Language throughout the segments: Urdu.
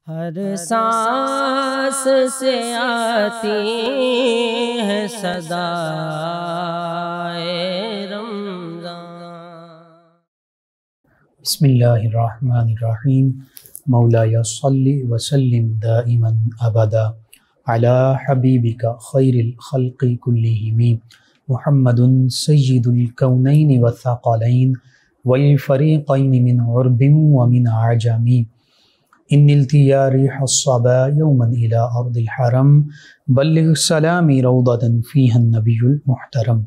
ہر سانس سے آتی ہے صدائے رمضان۔ بسم اللہ الرحمن الرحیم۔ مولاي صلی وسلم دائما ابدا علی حبیبک خیر الخلق کلہم محمد سید الکونین والثقلین والفریقین من عرب ومن عجم ان التیا ریح الصبا یوما الى ارض الحرم بلغ سلامی روضة فیہا النبی المحترم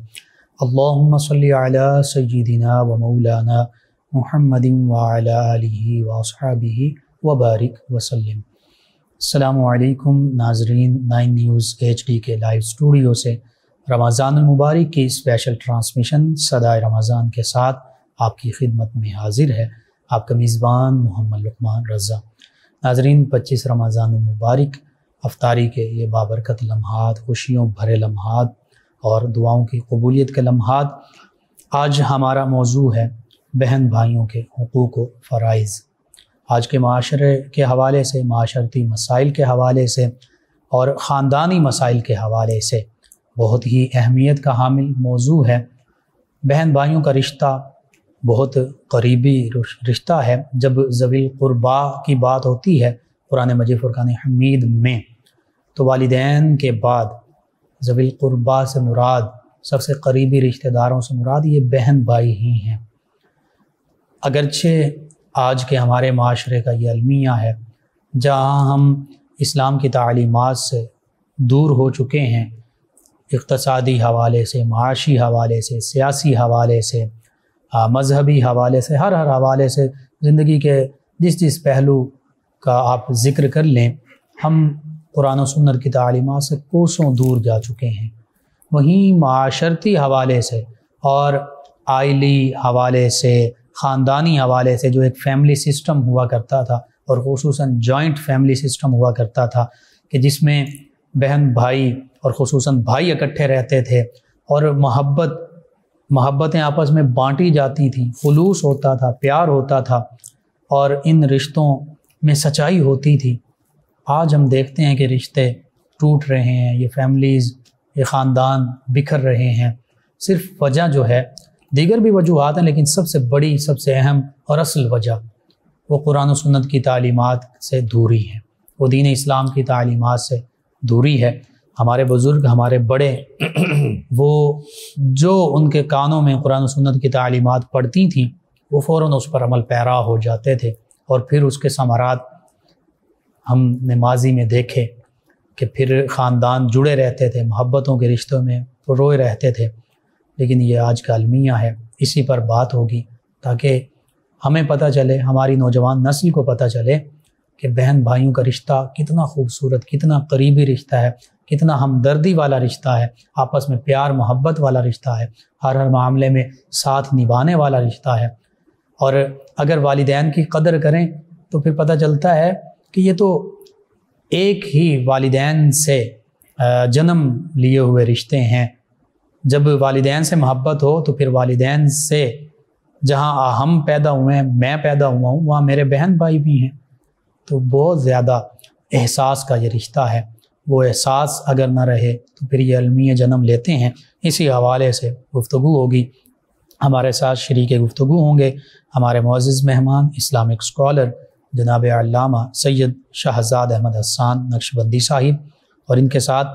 اللہم صلی علی سیدنا و مولانا محمد وعلی آلہ واصحابہ وبارک وسلم۔ السلام علیکم ناظرین، 9 نیوز HD کے لائیو اسٹوڈیو سے رمضان المبارک کی اسپیشل ٹرانسمیشن صدائے رمضان کے ساتھ آپ کی خدمت میں حاضر ہے آپ کا میزبان محمد لقمان رضا۔ ناظرین، 25 رمضان المبارک افطاری کے یہ بابرکت لمحات، خوشیوں بھرے لمحات اور دعاؤں کی قبولیت کے لمحات، آج ہمارا موضوع ہے بہن بھائیوں کے حقوق و فرائض۔ آج کے معاشرے کے حوالے سے، معاشرتی مسائل کے حوالے سے اور خاندانی مسائل کے حوالے سے بہت ہی اہمیت کا حامل موضوع ہے۔ بہن بھائیوں کا رشتہ بہت قریبی رشتہ ہے۔ جب ذوی القربا کی بات ہوتی ہے قرآن مجید فرقان حمید میں، تو والدین کے بعد ذوی القربا سے مراد، سب سے قریبی رشتہ داروں سے مراد یہ بہن بھائی ہی ہیں۔ اگرچہ آج کے ہمارے معاشرے کا یہ المیہ ہے، جہاں ہم اسلام کی تعلیمات سے دور ہو چکے ہیں، اقتصادی حوالے سے، معاشی حوالے سے، سیاسی حوالے سے، مذہبی حوالے سے، ہر حوالے سے زندگی کے جس پہلو کا آپ ذکر کر لیں، ہم قرآن و سنت کی تعلیمات سے کوسوں دور جا چکے ہیں۔ وہیں معاشرتی حوالے سے اور آئلی حوالے سے، خاندانی حوالے سے، جو ایک فیملی سسٹم ہوا کرتا تھا اور خصوصاً جوائنٹ فیملی سسٹم ہوا کرتا تھا کہ جس میں بہن بھائی اور خصوصاً بھائی اکٹھے رہتے تھے اور محبتیں آپس میں بانٹی جاتی تھیں، خلوص ہوتا تھا، پیار ہوتا تھا اور ان رشتوں میں سچائی ہوتی تھی۔ آج ہم دیکھتے ہیں کہ رشتے ٹوٹ رہے ہیں، یہ فیملیز، یہ خاندان بکھر رہے ہیں۔ صرف وجہ جو ہے، دیگر بھی وجوہات ہیں، لیکن سب سے بڑی، سب سے اہم اور اصل وجہ وہ قرآن و سنت کی تعلیمات سے دوری ہے، وہ دین اسلام کی تعلیمات سے دوری ہے۔ ہمارے بزرگ، ہمارے بڑے، وہ جو ان کے کانوں میں قرآن و سنت کی تعلیمات پڑتی تھیں، وہ فوراً اس پر عمل پیرا ہو جاتے تھے، اور پھر اس کے ثمرات ہم نے ماضی میں دیکھے کہ پھر خاندان جڑے رہتے تھے، محبتوں کے رشتوں میں روئے رہتے تھے۔ لیکن یہ آج کا المیہ ہے، اسی پر بات ہوگی تاکہ ہمیں پتہ چلے، ہماری نوجوان نسل کو پتہ چلے کہ بہن بھائیوں کا رشتہ کتنا خوبصورت، کتنا قریبی رشتہ ہے، کتنا ہمدردی والا رشتہ ہے، آپس میں پیار محبت والا رشتہ ہے، ہر معاملے میں ساتھ نبھانے والا رشتہ ہے۔ اور اگر والدین کی قدر کریں تو پھر پتہ چلتا ہے کہ یہ تو ایک ہی والدین سے جنم لیے ہوئے رشتے ہیں۔ جب والدین سے محبت ہو تو پھر والدین سے جہاں ہم پیدا ہوئے ہیں، میں پیدا ہوا ہوں، وہاں میرے بہن بھائی بھی ہیں، تو بہت زیادہ احساس کا یہ رشتہ ہے۔ وہ احساس اگر نہ رہے تو پھر یہ المیہ جنم لیتے ہیں۔ اسی حوالے سے گفتگو ہوگی، ہمارے ساتھ شریک گفتگو ہوں گے ہمارے معزز مہمان، اسلامک اسکالر جناب علامہ سید شہزاد احمد حسان نقشبندی صاحب، اور ان کے ساتھ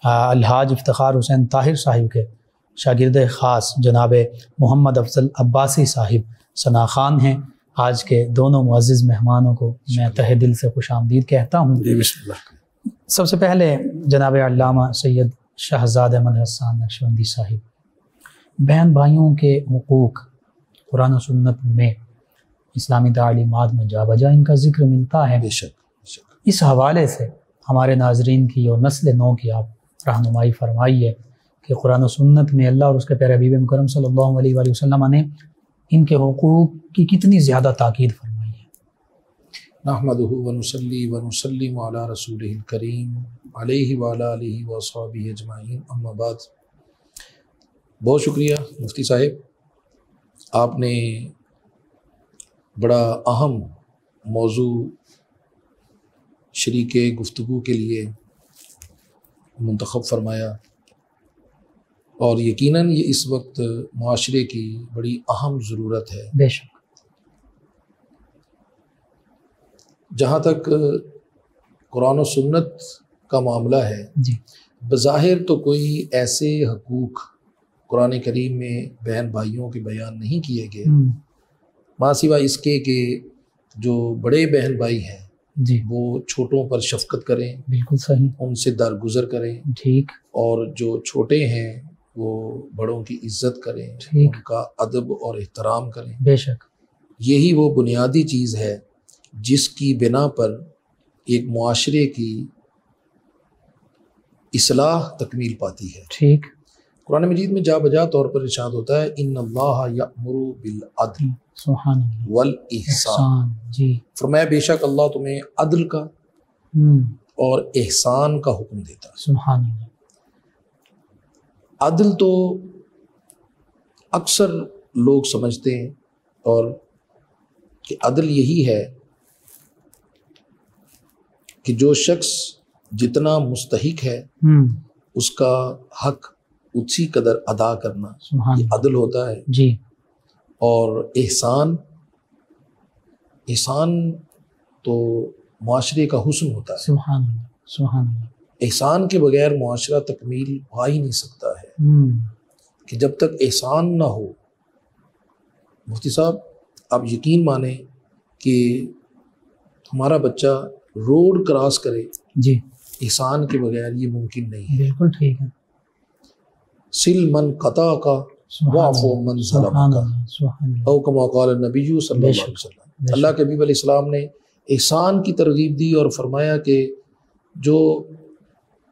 الحاج افتخار حسین طاہر صاحب کے شاگرد خاص جناب محمد افضل عباسی صاحب ثنا خان ہیں۔ آج کے دونوں معزز مہمانوں کو میں تہہ دل سے خوش آمدید کہتا ہوں۔ بسم اللہ۔ سب سے پہلے جناب علامہ سید شہزاد احمد حسان نقشبندی صاحب، بہن بھائیوں کے حقوق قرآن و سنت میں، اسلامی تعلیمات میں جا بجا ان کا ذکر ملتا ہے۔ بے شک۔ اس حوالے سے ہمارے ناظرین کی اور نسل نو کی آپ رہنمائی فرمائیے کہ قرآن و سنت میں اللہ اور اس کے پیارے حبیب مکرم صلی اللہ علیہ وآلہ وسلم نے ان کے حقوق کی کتنی زیادہ تاکید فرمائی ہے۔ نحمدہ ونصلی ونسلم علی رسولہ الکریم علیہ وعلی آلہ وصحبہ اجمعین، اما بعد۔ بہت شکریہ مفتی صاحب، آپ نے بڑا اہم موضوع شریک گفتگو کے لیے منتخب فرمایا، اور یقیناً یہ اس وقت معاشرے کی بڑی اہم ضرورت ہے۔ بے شک۔ جہاں تک قرآن و سنت کا معاملہ ہے، جی بظاہر تو کوئی ایسے حقوق قرآن کریم میں بہن بھائیوں کے بیان نہیں کیے گئے، ماں سوا اس کے کہ جو بڑے بہن بھائی ہیں جی وہ چھوٹوں پر شفقت کریں، بالکل صحیح، ان سے درگزر کریں، ٹھیک، اور جو چھوٹے ہیں وہ بڑوں کی عزت کریں، ٹھیک، ان کا ادب اور احترام کریں۔ بے شک، یہی وہ بنیادی چیز ہے جس کی بنا پر ایک معاشرے کی اصلاح تکمیل پاتی ہے۔ ٹھیک، قرآن مجید میں جا بجا طور پر ارشاد ہوتا ہے ان اللہ یأمر بالعدل سبحان اللہ، والاحسان، احسان، جی، فرمایا بے شک اللہ تمہیں عدل کا اور احسان کا حکم دیتا ہے۔ سبحان اللہ، عدل تو اکثر لوگ سمجھتے ہیں اور کہ عدل یہی ہے کہ جو شخص جتنا مستحق ہے اس کا حق اسی قدر ادا کرنا، سبحان یہ اللہ، عدل ہوتا ہے۔ جی، اور احسان تو معاشرے کا حسن ہوتا ہے۔ سبحان اللہ، سبحان اللہ، احسان کے بغیر معاشرہ تکمیل پا ہی نہیں سکتا ہے، کہ جب تک احسان نہ ہو۔ مفتی صاحب آپ یقین مانیں کہ ہمارا بچہ روڈ کراس کرے جی، احسان کے بغیر یہ ممکن نہیں ہے۔ بالکل ٹھیک ہے، سل من قطع کا وعفو من ظلم سبحان کا، اللہ، سبحان اللہ، او کما قال النبی صلی اللہ علیہ وسلم۔ اللہ کے حبیب علیہ السلام نے احسان کی ترغیب دی اور فرمایا کہ جو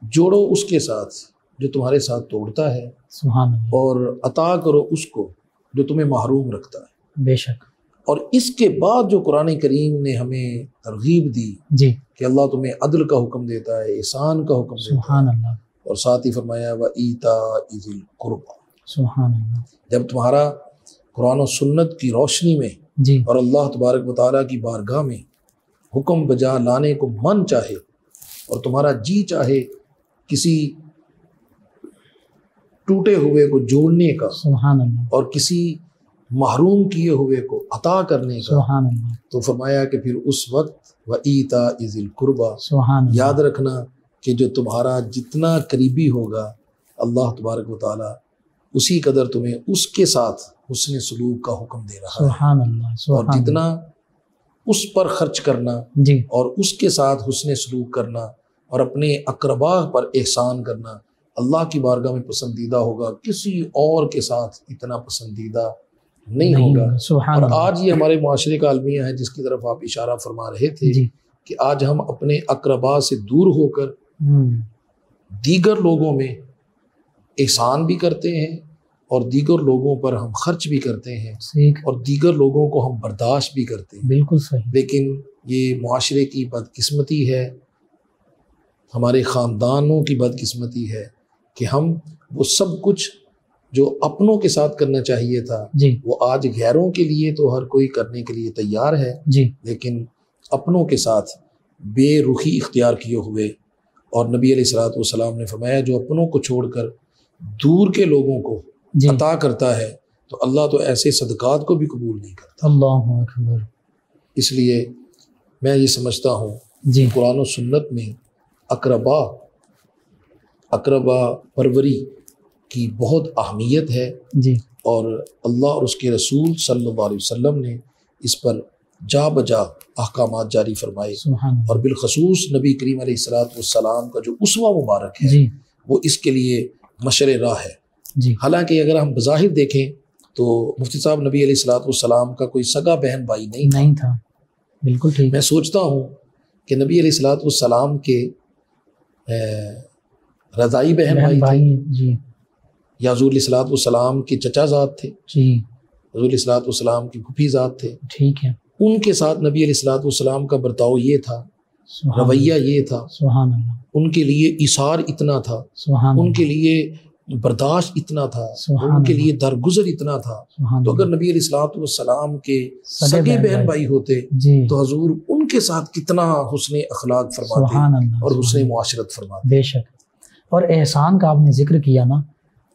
جوڑو اس کے ساتھ جو تمہارے ساتھ توڑتا ہے، سبحان اللہ، اور عطا کرو اس کو جو تمہیں محروم رکھتا ہے۔ بے شک، اور اس کے بعد جو قرآن کریم نے ہمیں ترغیب دی جی، کہ اللہ تمہیں عدل کا حکم دیتا ہے، احسان کا حکم دیتا ہے، سبحان اللہ، اور ساتھ ہی فرمایا وَإِيتَاءِ ذِي الْقُرْبَى۔ سبحان اللہ، جب تمہارا قرآن و سنت کی روشنی میں جی، اور اللہ تبارک و تعالیٰ کی بارگاہ میں حکم بجا لانے کو من چاہے، اور تمہارا جی چاہے کسی ٹوٹے ہوئے کو جوڑنے کا سبحان اللہ، اور کسی محروم کیے ہوئے کو عطا کرنے کا، سبحان اللہ، تو فرمایا کہ پھر اس وقت وَإِيتَاءِ ذِي الْقُرْبَى، سبحان اللہ، یاد رکھنا کہ جو تمہارا جتنا قریبی ہوگا اللہ تبارک و تعالیٰ اسی قدر تمہیں اس کے ساتھ حسن سلوک کا حکم دے رہا ہے، سبحان اللہ، اور سبحان جتنا اس پر خرچ کرنا اللہ، جی، اور اس کے ساتھ حسن سلوک کرنا اور اپنے اقربا پر احسان کرنا اللہ کی بارگاہ میں پسندیدہ ہوگا، کسی اور کے ساتھ اتنا پسندیدہ نہیں ہوگا۔ سبحان اور اللہ، آج یہ ہمارے معاشرے کا المیہ ہے جس کی طرف آپ اشارہ فرما رہے تھے، جی، کہ آج ہم اپنے اقربا سے دور ہو کر دیگر لوگوں میں احسان بھی کرتے ہیں، اور دیگر لوگوں پر ہم خرچ بھی کرتے ہیں، ٹھیک، اور دیگر لوگوں کو ہم برداشت بھی کرتے ہیں۔ بالکل صحیح، لیکن یہ معاشرے کی بدقسمتی ہے، ہمارے خاندانوں کی بدقسمتی ہے کہ ہم وہ سب کچھ جو اپنوں کے ساتھ کرنا چاہیے تھا جی، وہ آج غیروں کے لیے تو ہر کوئی کرنے کے لیے تیار ہے، جی، لیکن اپنوں کے ساتھ بے رخی اختیار کیے ہوئے۔ اور نبی علیہ الصلوۃ والسلام نے فرمایا جو اپنوں کو چھوڑ کر دور کے لوگوں کو جی، عطا کرتا ہے تو اللہ تو ایسے صدقات کو بھی قبول نہیں کرتا۔ اللہ اکبر، اس لیے میں یہ سمجھتا ہوں جی، قرآن و سنت میں اقربا پروری کی بہت اہمیت ہے، جی، اور اللہ اور اس کے رسول صلی اللہ علیہ وسلم نے اس پر جا بجا احکامات جاری فرمائے، سبحان اللہ، اور بالخصوص نبی کریم علیہ الصلوۃ والسلام کا جو اسوہ مبارک ہے جی، وہ اس کے لیے مشر راہ ہے۔ جی، حالانکہ اگر ہم بظاہر دیکھیں تو مفتی صاحب نبی علیہ الصلوۃ والسلام کا کوئی سگا بہن بھائی نہیں تھا۔ بالکل ٹھیک، میں سوچتا ہوں کہ نبی علیہ الصلوۃ والسلام کے رضائی بہن بھائی تھے، جی، یا حضور علیہ الصلوۃ والسلام کے چچا ذات تھے، جی، حضور علیہ الصلوۃ والسلام کی پھوپھی ذات تھے، ٹھیک ہے، ان کے ساتھ نبی علیہ الصلوۃ والسلام کا برتاؤ یہ تھا، سبحان رویہ یہ تھا، سبحان اللہ، ان کے لیے ایثار اتنا تھا، سبحان ان اللہ، کے لیے برداشت اتنا تھا، سبحان ان کے اللہ، لیے درگزر اتنا تھا. سبحان تو اگر اللہ. نبی علیہ الصلوۃ والسلام کے سگے سگے بہن بہن بھائی ہوتے جی تو حضور ان کے ساتھ کتنا حسن اخلاق فرماتے سبحان اللہ، اور حسن سبحان معاشرت فرماتے. بے شک. اور احسان کا آپ نے ذکر کیا نا،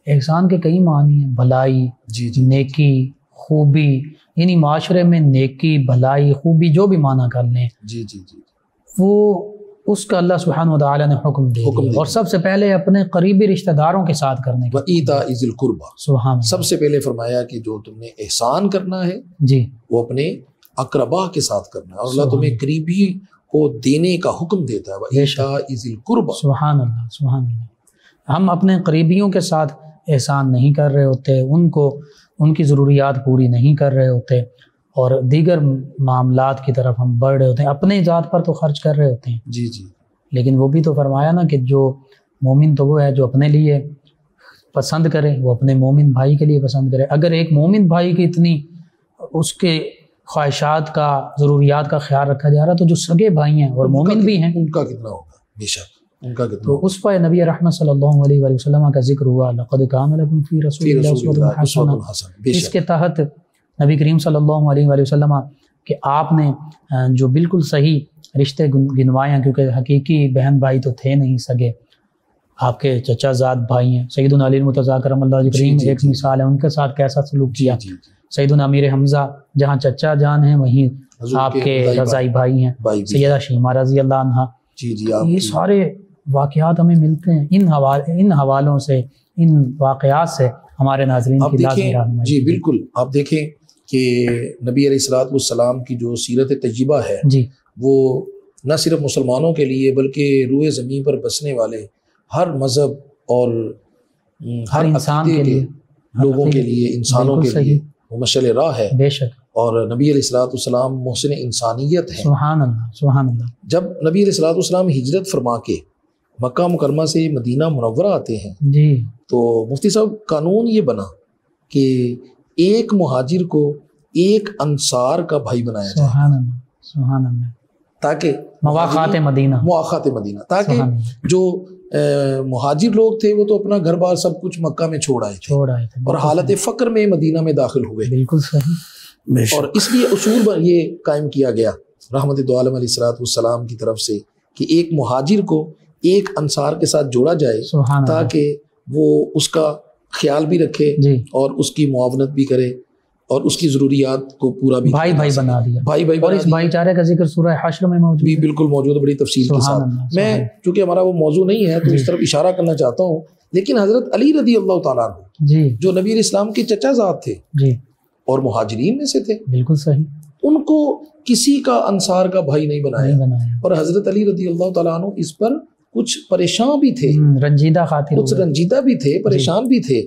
احسان کے کئی معنی ہیں، بھلائی، جی جی نیکی، خوبی، یعنی معاشرے میں نیکی، بھلائی، خوبی جو بھی معنی کر لیں، جی جی جی وہ اس کا اللہ سبحانہ و تعالیٰ نے حکم دے حکم دیا. دے اور دیا. سب سے پہلے اپنے قریبی رشتہ داروں کے ساتھ کرنے کا. وَإِيتَاءِ ذِي الْقُرْبَى، سبحان اللہ. سب سے پہلے فرمایا کہ جو تم نے احسان کرنا ہے جی وہ اپنے اقربا کے ساتھ کرنا ہے، اور اللہ سبحان تمہیں قریبی کو دینے کا حکم دیتا ہے. بے شک. وَإِيتَاءِ ذِي الْقُرْبَى، سبحان اللہ، سبحان اللہ. ہم اپنے قریبیوں کے ساتھ احسان نہیں کر رہے ہوتے، ان کی ضروریات پوری نہیں کر رہے ہوتے، اور دیگر معاملات کی طرف ہم بڑھ رہے ہوتے ہیں، اپنے ذات پر تو خرچ کر رہے ہوتے ہیں. جی جی لیکن وہ بھی تو فرمایا نا کہ جو مومن تو وہ ہے جو اپنے لیے پسند کرے، وہ اپنے مومن بھائی کے لیے پسند کرے. اگر ایک مومن بھائی کی اتنی اس کے خواہشات کا، ضروریات کا خیال رکھا جا رہا، تو جو سگے بھائی ہیں اور مومن بھی ہیں، ان کا کتنا ہوگا، بے شک ان کا کتنا تو ہوگا. اس پر نبی رحمت صلی اللہ علیہ وآلہ وسلم کا ذکر ہوا، لقد کان لکم فی رسول فی اللہ رسول اسوۃ اللہ اسوۃ حسنہ. حسنہ، بے اس شک کے تحت نبی کریم صلی اللہ علیہ وآلہ وسلم کہ آپ نے جو بالکل صحیح رشتے گنوائے ہیں، کیونکہ حقیقی بہن بھائی تو تھے نہیں سگے، آپ کے چچا زاد بھائی ہیں. سیدنا علی المرتضیٰ کرم اللہ وجہ کریم جی، ایک جی. مثال ہے، ان کے ساتھ کیسا سلوک جی کیا. جی جی. سیدنا امیر حمزہ جہاں چچا جان ہیں وہیں حضور آپ کے رضائی رضائی بھائی ہیں، بھائی بھی. سیدہ شیمہ رضی اللہ عنہا. جی جی آپ یہ کی- سارے واقعات ہمیں ملتے ہیں، ان حوالوں سے، ان واقعات سے ہمارے ناظرین آپ کی لازمی دیکھیں. رہنمائی جی کی. بالکل، آپ دیکھیں کہ نبی علیہ الصلوۃ والسلام کی جو سیرت طیبہ ہے جی وہ نہ صرف مسلمانوں کے لیے بلکہ روئے زمین پر بسنے والے ہر مذہب اور ہر انسان عقیدے کے کے لیے، لوگوں کے لیے، انسانوں بالکل کے لیے صحیح. وہ مشعل راہ ہے. بے شک. اور نبی علیہ الصلوۃ والسلام محسن انسانیت ہے. سبحان اللہ، سبحان اللہ. جب نبی علیہ الصلوۃ والسلام ہجرت فرما کے مکہ مکرمہ سے مدینہ منورہ آتے ہیں جی تو مفتی صاحب قانون یہ بنا کہ ایک مہاجر کو ایک انصار کا بھائی بنایا جائے سبحان اللہ، سبحان اللہ. تاکہ مواقعات مدینہ. مواقعات مدینہ، تاکہ سبحان اللہ. جو مہاجر لوگ تھے وہ تو اپنا گھر بار سب کچھ مکہ میں چھوڑ آئے تھے چھوڑ آئے تھے، اور حالت فقر میں مدینہ میں داخل ہوئے، بالکل صحیح. اور اس لیے اصول یہ قائم کیا گیا رحمت دو عالم علیہ الصلوۃ والسلام کی طرف سے کہ ایک مہاجر کو ایک انصار کے ساتھ جوڑا جائے سبحان اللہ. تاکہ وہ اس کا خیال بھی رکھے جی اور اس کی معاونت بھی کرے اور اس کی ضروریات کو پورا بھی بھائی بھائی بنا دیا. بھائی بھائی اور بنا اس دیا. بھائی چارے کا ذکر سورہ حشر میں موجود بھی ہے. بالکل موجود ہے بڑی تفصیل کے سبحان ساتھ. اللہ، میں سبحان چونکہ ہمارا وہ موضوع نہیں ہے تو جی. اس طرف اشارہ کرنا چاہتا ہوں، لیکن حضرت علی رضی اللہ تعالیٰ عنہ جی جو نبی علیہ السلام کے چچا زاد تھے جی اور مہاجرین میں سے تھے، بالکل صحیح. ان کو کسی کا انصار کا بھائی نہیں بنایا. نہیں بنایا. اور حضرت علی رضی اللہ تعالیٰ عنہ اس پر کچھ پریشان بھی تھے، رنجیدہ خاطر کچھ ہوئے. رنجیدہ بھی تھے، پریشان بھی تھے،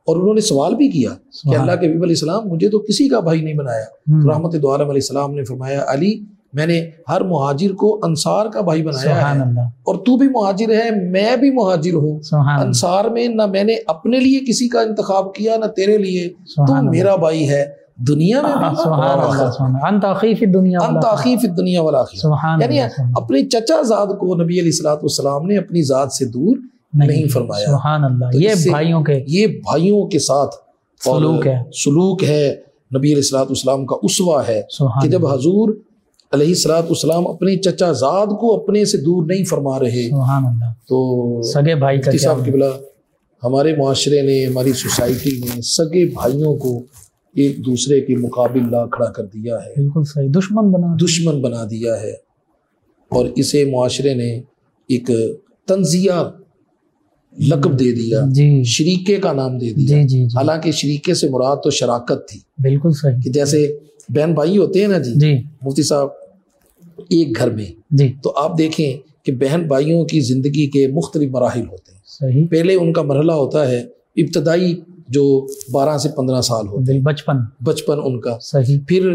اور انہوں نے سوال بھی کیا کہ سبحان اللہ کے حبیب علیہ السلام مجھے تو کسی کا بھائی نہیں بنایا. ہم. رحمت دو عالم علیہ السلام نے فرمایا علی میں نے ہر مہاجر کو انصار کا بھائی بنایا سبحان ہے، اللہ، اور تو بھی مہاجر ہے، میں بھی مہاجر ہوں. سبحان اللہ، انصار میں نہ میں نے اپنے لیے کسی کا انتخاب کیا نہ تیرے لیے، تو سبحان اللہ. میرا بھائی ہے دنیا میں بھی سبحان اللہ، سبحان اللہ. انت اخی فی الدنیا انت والآخرہ. اخی فی الدنیا والآخرہ. سبحان یعنی اللہ، سبحان اللہ. اپنے چچا زاد کو نبی علیہ الصلوۃ والسلام نے اپنی ذات سے دور نہیں فرمایا. سبحان اللہ. تو یہ اس سے بھائیوں کے یہ بھائیوں کے ساتھ اور سلوک ہے. سلوک ہے نبی علیہ الصلوۃ والسلام کا اسوہ ہے سبحان کہ جب اللہ، حضور علیہ الصلوۃ والسلام اپنے چچا زاد کو اپنے سے دور نہیں فرما رہے سبحان اللہ. تو سگے بھائی کا مفتی کیا صاحب قبلہ ہمارے معاشرے نے، ہماری سوسائٹی نے سگے بھائیوں کو ایک دوسرے کے مقابل لا کھڑا کر دیا ہے، بالکل صحیح، دشمن بنا. دشمن بنا دیا ہے، اور اسے معاشرے نے ایک تنزیہ لقب دے دیا، جی شریکے کا نام دے دیا. جی جی جی حالانکہ شریکے سے مراد تو شراکت تھی، بالکل صحیح. کہ جیسے بہن بھائی ہوتے ہیں نا جی جی مفتی صاحب ایک گھر میں، جی تو آپ دیکھیں کہ بہن بھائیوں کی زندگی کے مختلف مراحل ہوتے ہیں. صحیح. پہلے ان کا مرحلہ ہوتا ہے ابتدائی جو 12 سے 15 سال ہوتے بچپن. بچپن ان کا، صحیح. پھر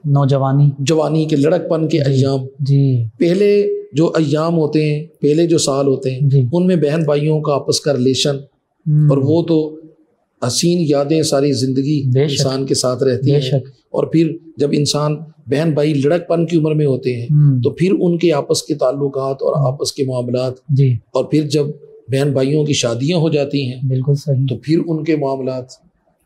نوجوانی. جوانی کے لڑک پن کے ایام، جی پہلے جو ایام ہوتے ہیں، پہلے جو سال ہوتے ہیں جی ان میں بہن بھائیوں کا آپس کا ریلیشن، اور وہ تو حسین یادیں ساری زندگی بے شک. انسان کے ساتھ رہتی بے ہیں. شک. اور پھر جب انسان بہن بھائی لڑک پن کی عمر میں ہوتے ہیں تو پھر ان کے آپس کے تعلقات اور آپس کے معاملات، جی اور پھر جب بہن بھائیوں کی شادیاں ہو جاتی ہیں بالکل صحیح. تو پھر ان کے معاملات،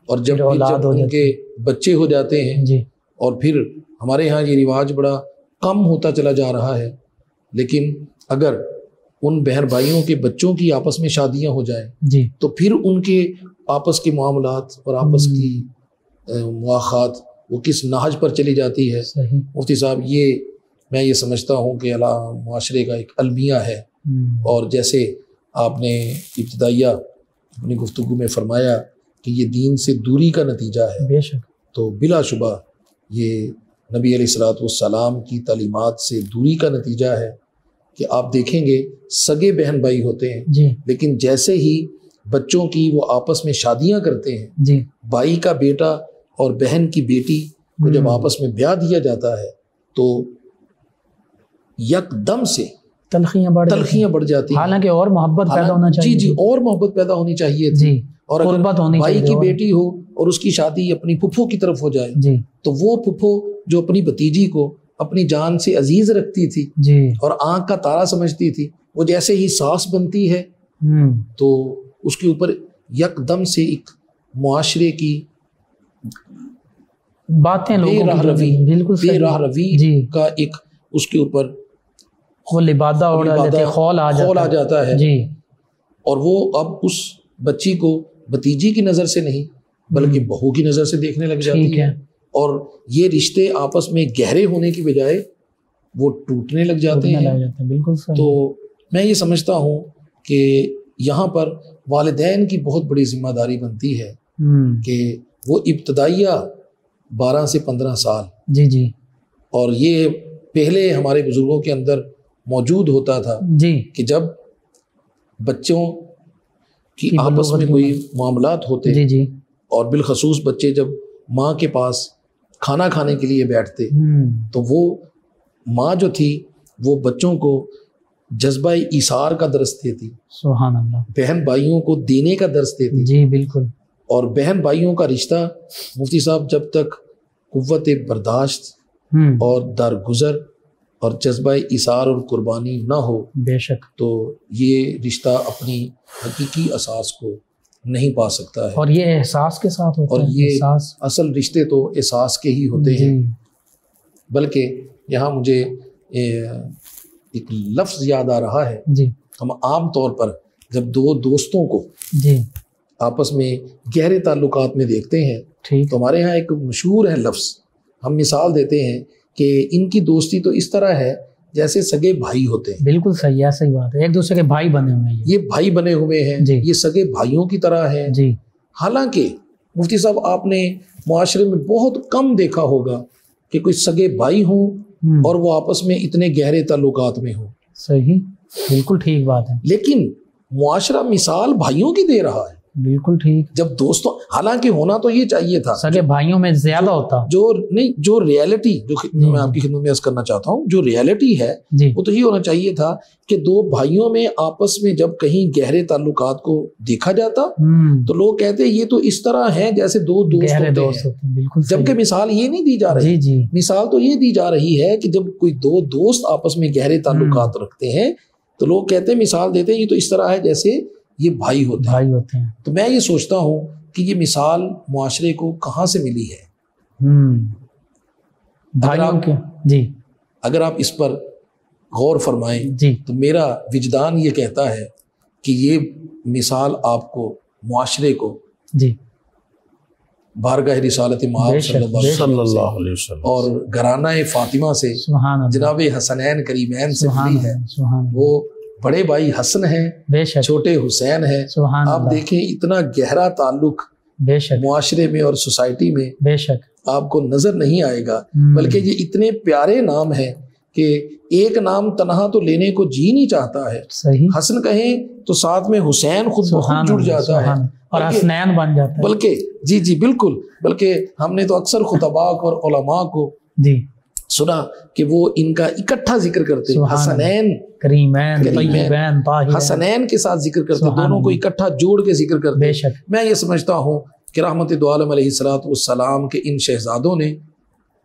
اور جب پھر اولاد جب ہو ان جاتی کے بچے ہو جاتے ہیں، جی اور پھر ہمارے ہاں یہ رواج بڑا کم ہوتا چلا جا رہا ہے. لیکن اگر ان بہن بھائیوں کے بچوں کی آپس میں شادیاں ہو جائیں جی تو پھر ان کے آپس کے معاملات اور آپس کی مواخات وہ کس نہج پر چلی جاتی ہے. صحیح. مفتی صاحب میں یہ سمجھتا ہوں کہ معاشرے کا ایک المیہ ہے. اور جیسے آپ نے ابتدائیہ اپنی گفتگو میں فرمایا کہ یہ دین سے دوری کا نتیجہ ہے، بے شک. تو بلا شبہ یہ نبی علیہ الصلوۃ والسلام کی تعلیمات سے دوری کا نتیجہ ہے. کہ آپ دیکھیں گے سگے بہن بھائی ہوتے ہیں، جی لیکن جیسے ہی بچوں کی وہ آپس میں شادیاں کرتے ہیں، جی بھائی کا بیٹا اور بہن کی بیٹی کو جب آپس میں بیاہ دیا جاتا ہے تو یکدم سے تلخیاں بڑھ جاتی ہیں. حالانکہ اور محبت پیدا ہونا چاہیے. جی اور محبت پیدا ہونی چاہیے تھی. جی اور اگر ہونی بھائی چاہیے کی بیٹی ہو اور اس کی شادی اپنی پھپھو کی طرف ہو جائے جی تو وہ پھپھو جو اپنی بھتیجی کو اپنی جان سے عزیز رکھتی تھی جی اور آنکھ کا تارا سمجھتی تھی، وہ جیسے ہی ساس بنتی ہے تو اس کے اوپر یکدم سے ایک معاشرے کی باتیں بے راہ روی جی کا ایک اس کے اوپر خول آ جاتا ہے. جی اور وہ اب اس بچی کو بھتیجی کی نظر سے نہیں بلکہ بہو کی نظر سے دیکھنے لگ جاتی ہے. اور یہ رشتے آپس میں گہرے ہونے کی بجائے وہ ٹوٹنے لگ جاتے ہیں. بالکل صحیح. تو میں یہ سمجھتا ہوں کہ یہاں پر والدین کی بہت بڑی ذمہ داری بنتی ہے کہ وہ ابتدائیہ 12 سے 15 سال جی جی اور یہ پہلے ہمارے بزرگوں کے اندر موجود ہوتا تھا جی کہ جب بچوں کی آپس میں کوئی معاملات ہوتے جی جی اور بالخصوص بچے جب ماں کے پاس کھانا کھانے کے لیے بیٹھتے تو وہ ماں جو تھی وہ بچوں کو جذبہ ایثار کا درس دیتی. سبحان اللہ. بہن بھائیوں کو دینے کا درس دیتی. جی بالکل. اور بہن بھائیوں کا رشتہ مفتی صاحب جب تک قوت برداشت اور درگزر اور جذبہ ایثار اور قربانی نہ ہو بے شک تو یہ رشتہ اپنی حقیقی اساس کو نہیں پا سکتا ہے. اور یہ احساس کے ساتھ ہوتا اور ہے. یہ احساس اصل رشتے تو احساس کے ہی ہوتے ہیں. بلکہ یہاں مجھے ایک لفظ یاد آ رہا ہے. جی ہم عام طور پر جب دو دوستوں کو جی آپس میں گہرے تعلقات میں دیکھتے ہیں تو ہمارے ہاں ایک مشہور ہے لفظ، ہم مثال دیتے ہیں کہ ان کی دوستی تو اس طرح ہے جیسے سگے بھائی ہوتے ہیں. بالکل صحیح ہے، صحیح بات ہے. ایک دوسرے کے بھائی بنے ہوئے ہیں. یہ بھائی بنے ہوئے ہیں. یہ سگے بھائیوں کی طرح ہیں. جی حالانکہ مفتی صاحب آپ نے معاشرے میں بہت کم دیکھا ہوگا کہ کوئی سگے بھائی ہوں اور وہ آپس میں اتنے گہرے تعلقات میں ہوں. صحیح، بالکل ٹھیک بات ہے. لیکن معاشرہ مثال بھائیوں کی دے رہا ہے. بالکل ٹھیک. جب دوستوں، حالانکہ ہونا تو یہ چاہیے تھا، سگے بھائیوں میں زیادہ ہوتا جو ریالٹی جو میں آپ کی خدمت میں عرض کرنا چاہتا ہوں، جو ریالٹی ہے وہ تو یہ ہونا چاہیے تھا کہ دو بھائیوں میں آپس میں جب کہیں گہرے تعلقات کو دیکھا جاتا تو لوگ کہتے یہ تو اس طرح ہیں جیسے دو دوست ہوتے ہیں. بالکل. جبکہ مثال یہ نہیں دی جا رہی. مثال تو یہ دی جا رہی ہے کہ جب کوئی دو دوست آپس میں گہرے تعلقات رکھتے ہیں تو لوگ کہتے ہیں، مثال دیتے ہیں، یہ تو اس طرح ہے جیسے یہ بھائی ہوتے ہیں. تو میں یہ سوچتا ہوں کہ یہ مثال معاشرے کو کہاں سے ملی ہے. اگر آپ اس پر غور فرمائیں تو میرا وجدان یہ کہتا ہے کہ یہ مثال آپ کو معاشرے کو بارگاہ رسالت مآب صلی اللہ علیہ وسلم اور گھرانہ فاطمہ سے جناب حسنین کریمین سے ملی ہے. وہ بڑے بھائی حسن ہیں، چھوٹے حسین ہیں. آپ دیکھیں اتنا گہرا تعلق معاشرے میں اور سوسائٹی میں بے شک آپ کو نظر نہیں آئے گا. بلکہ یہ اتنے پیارے نام ہیں کہ ایک نام تنہا تو لینے کو جی نہیں چاہتا ہے. حسن کہیں تو ساتھ میں حسین خود بخود جڑ جاتا ہے اور حسنین بن جاتا ہے. بلکہ جی بالکل. بلکہ ہم نے تو اکثر خطباء اور علماء کو سنا کہ وہ ان کا اکٹھا ذکر کرتے ہیں، حسنین کریمین حسنین کے ساتھ ذکر کرتے ہیں، دونوں کو اکٹھا جوڑ کے ذکر کرتے ہیں. میں یہ سمجھتا ہوں کہ رحمت دو عالم علیہ الصلوۃ والسلام کے ان شہزادوں نے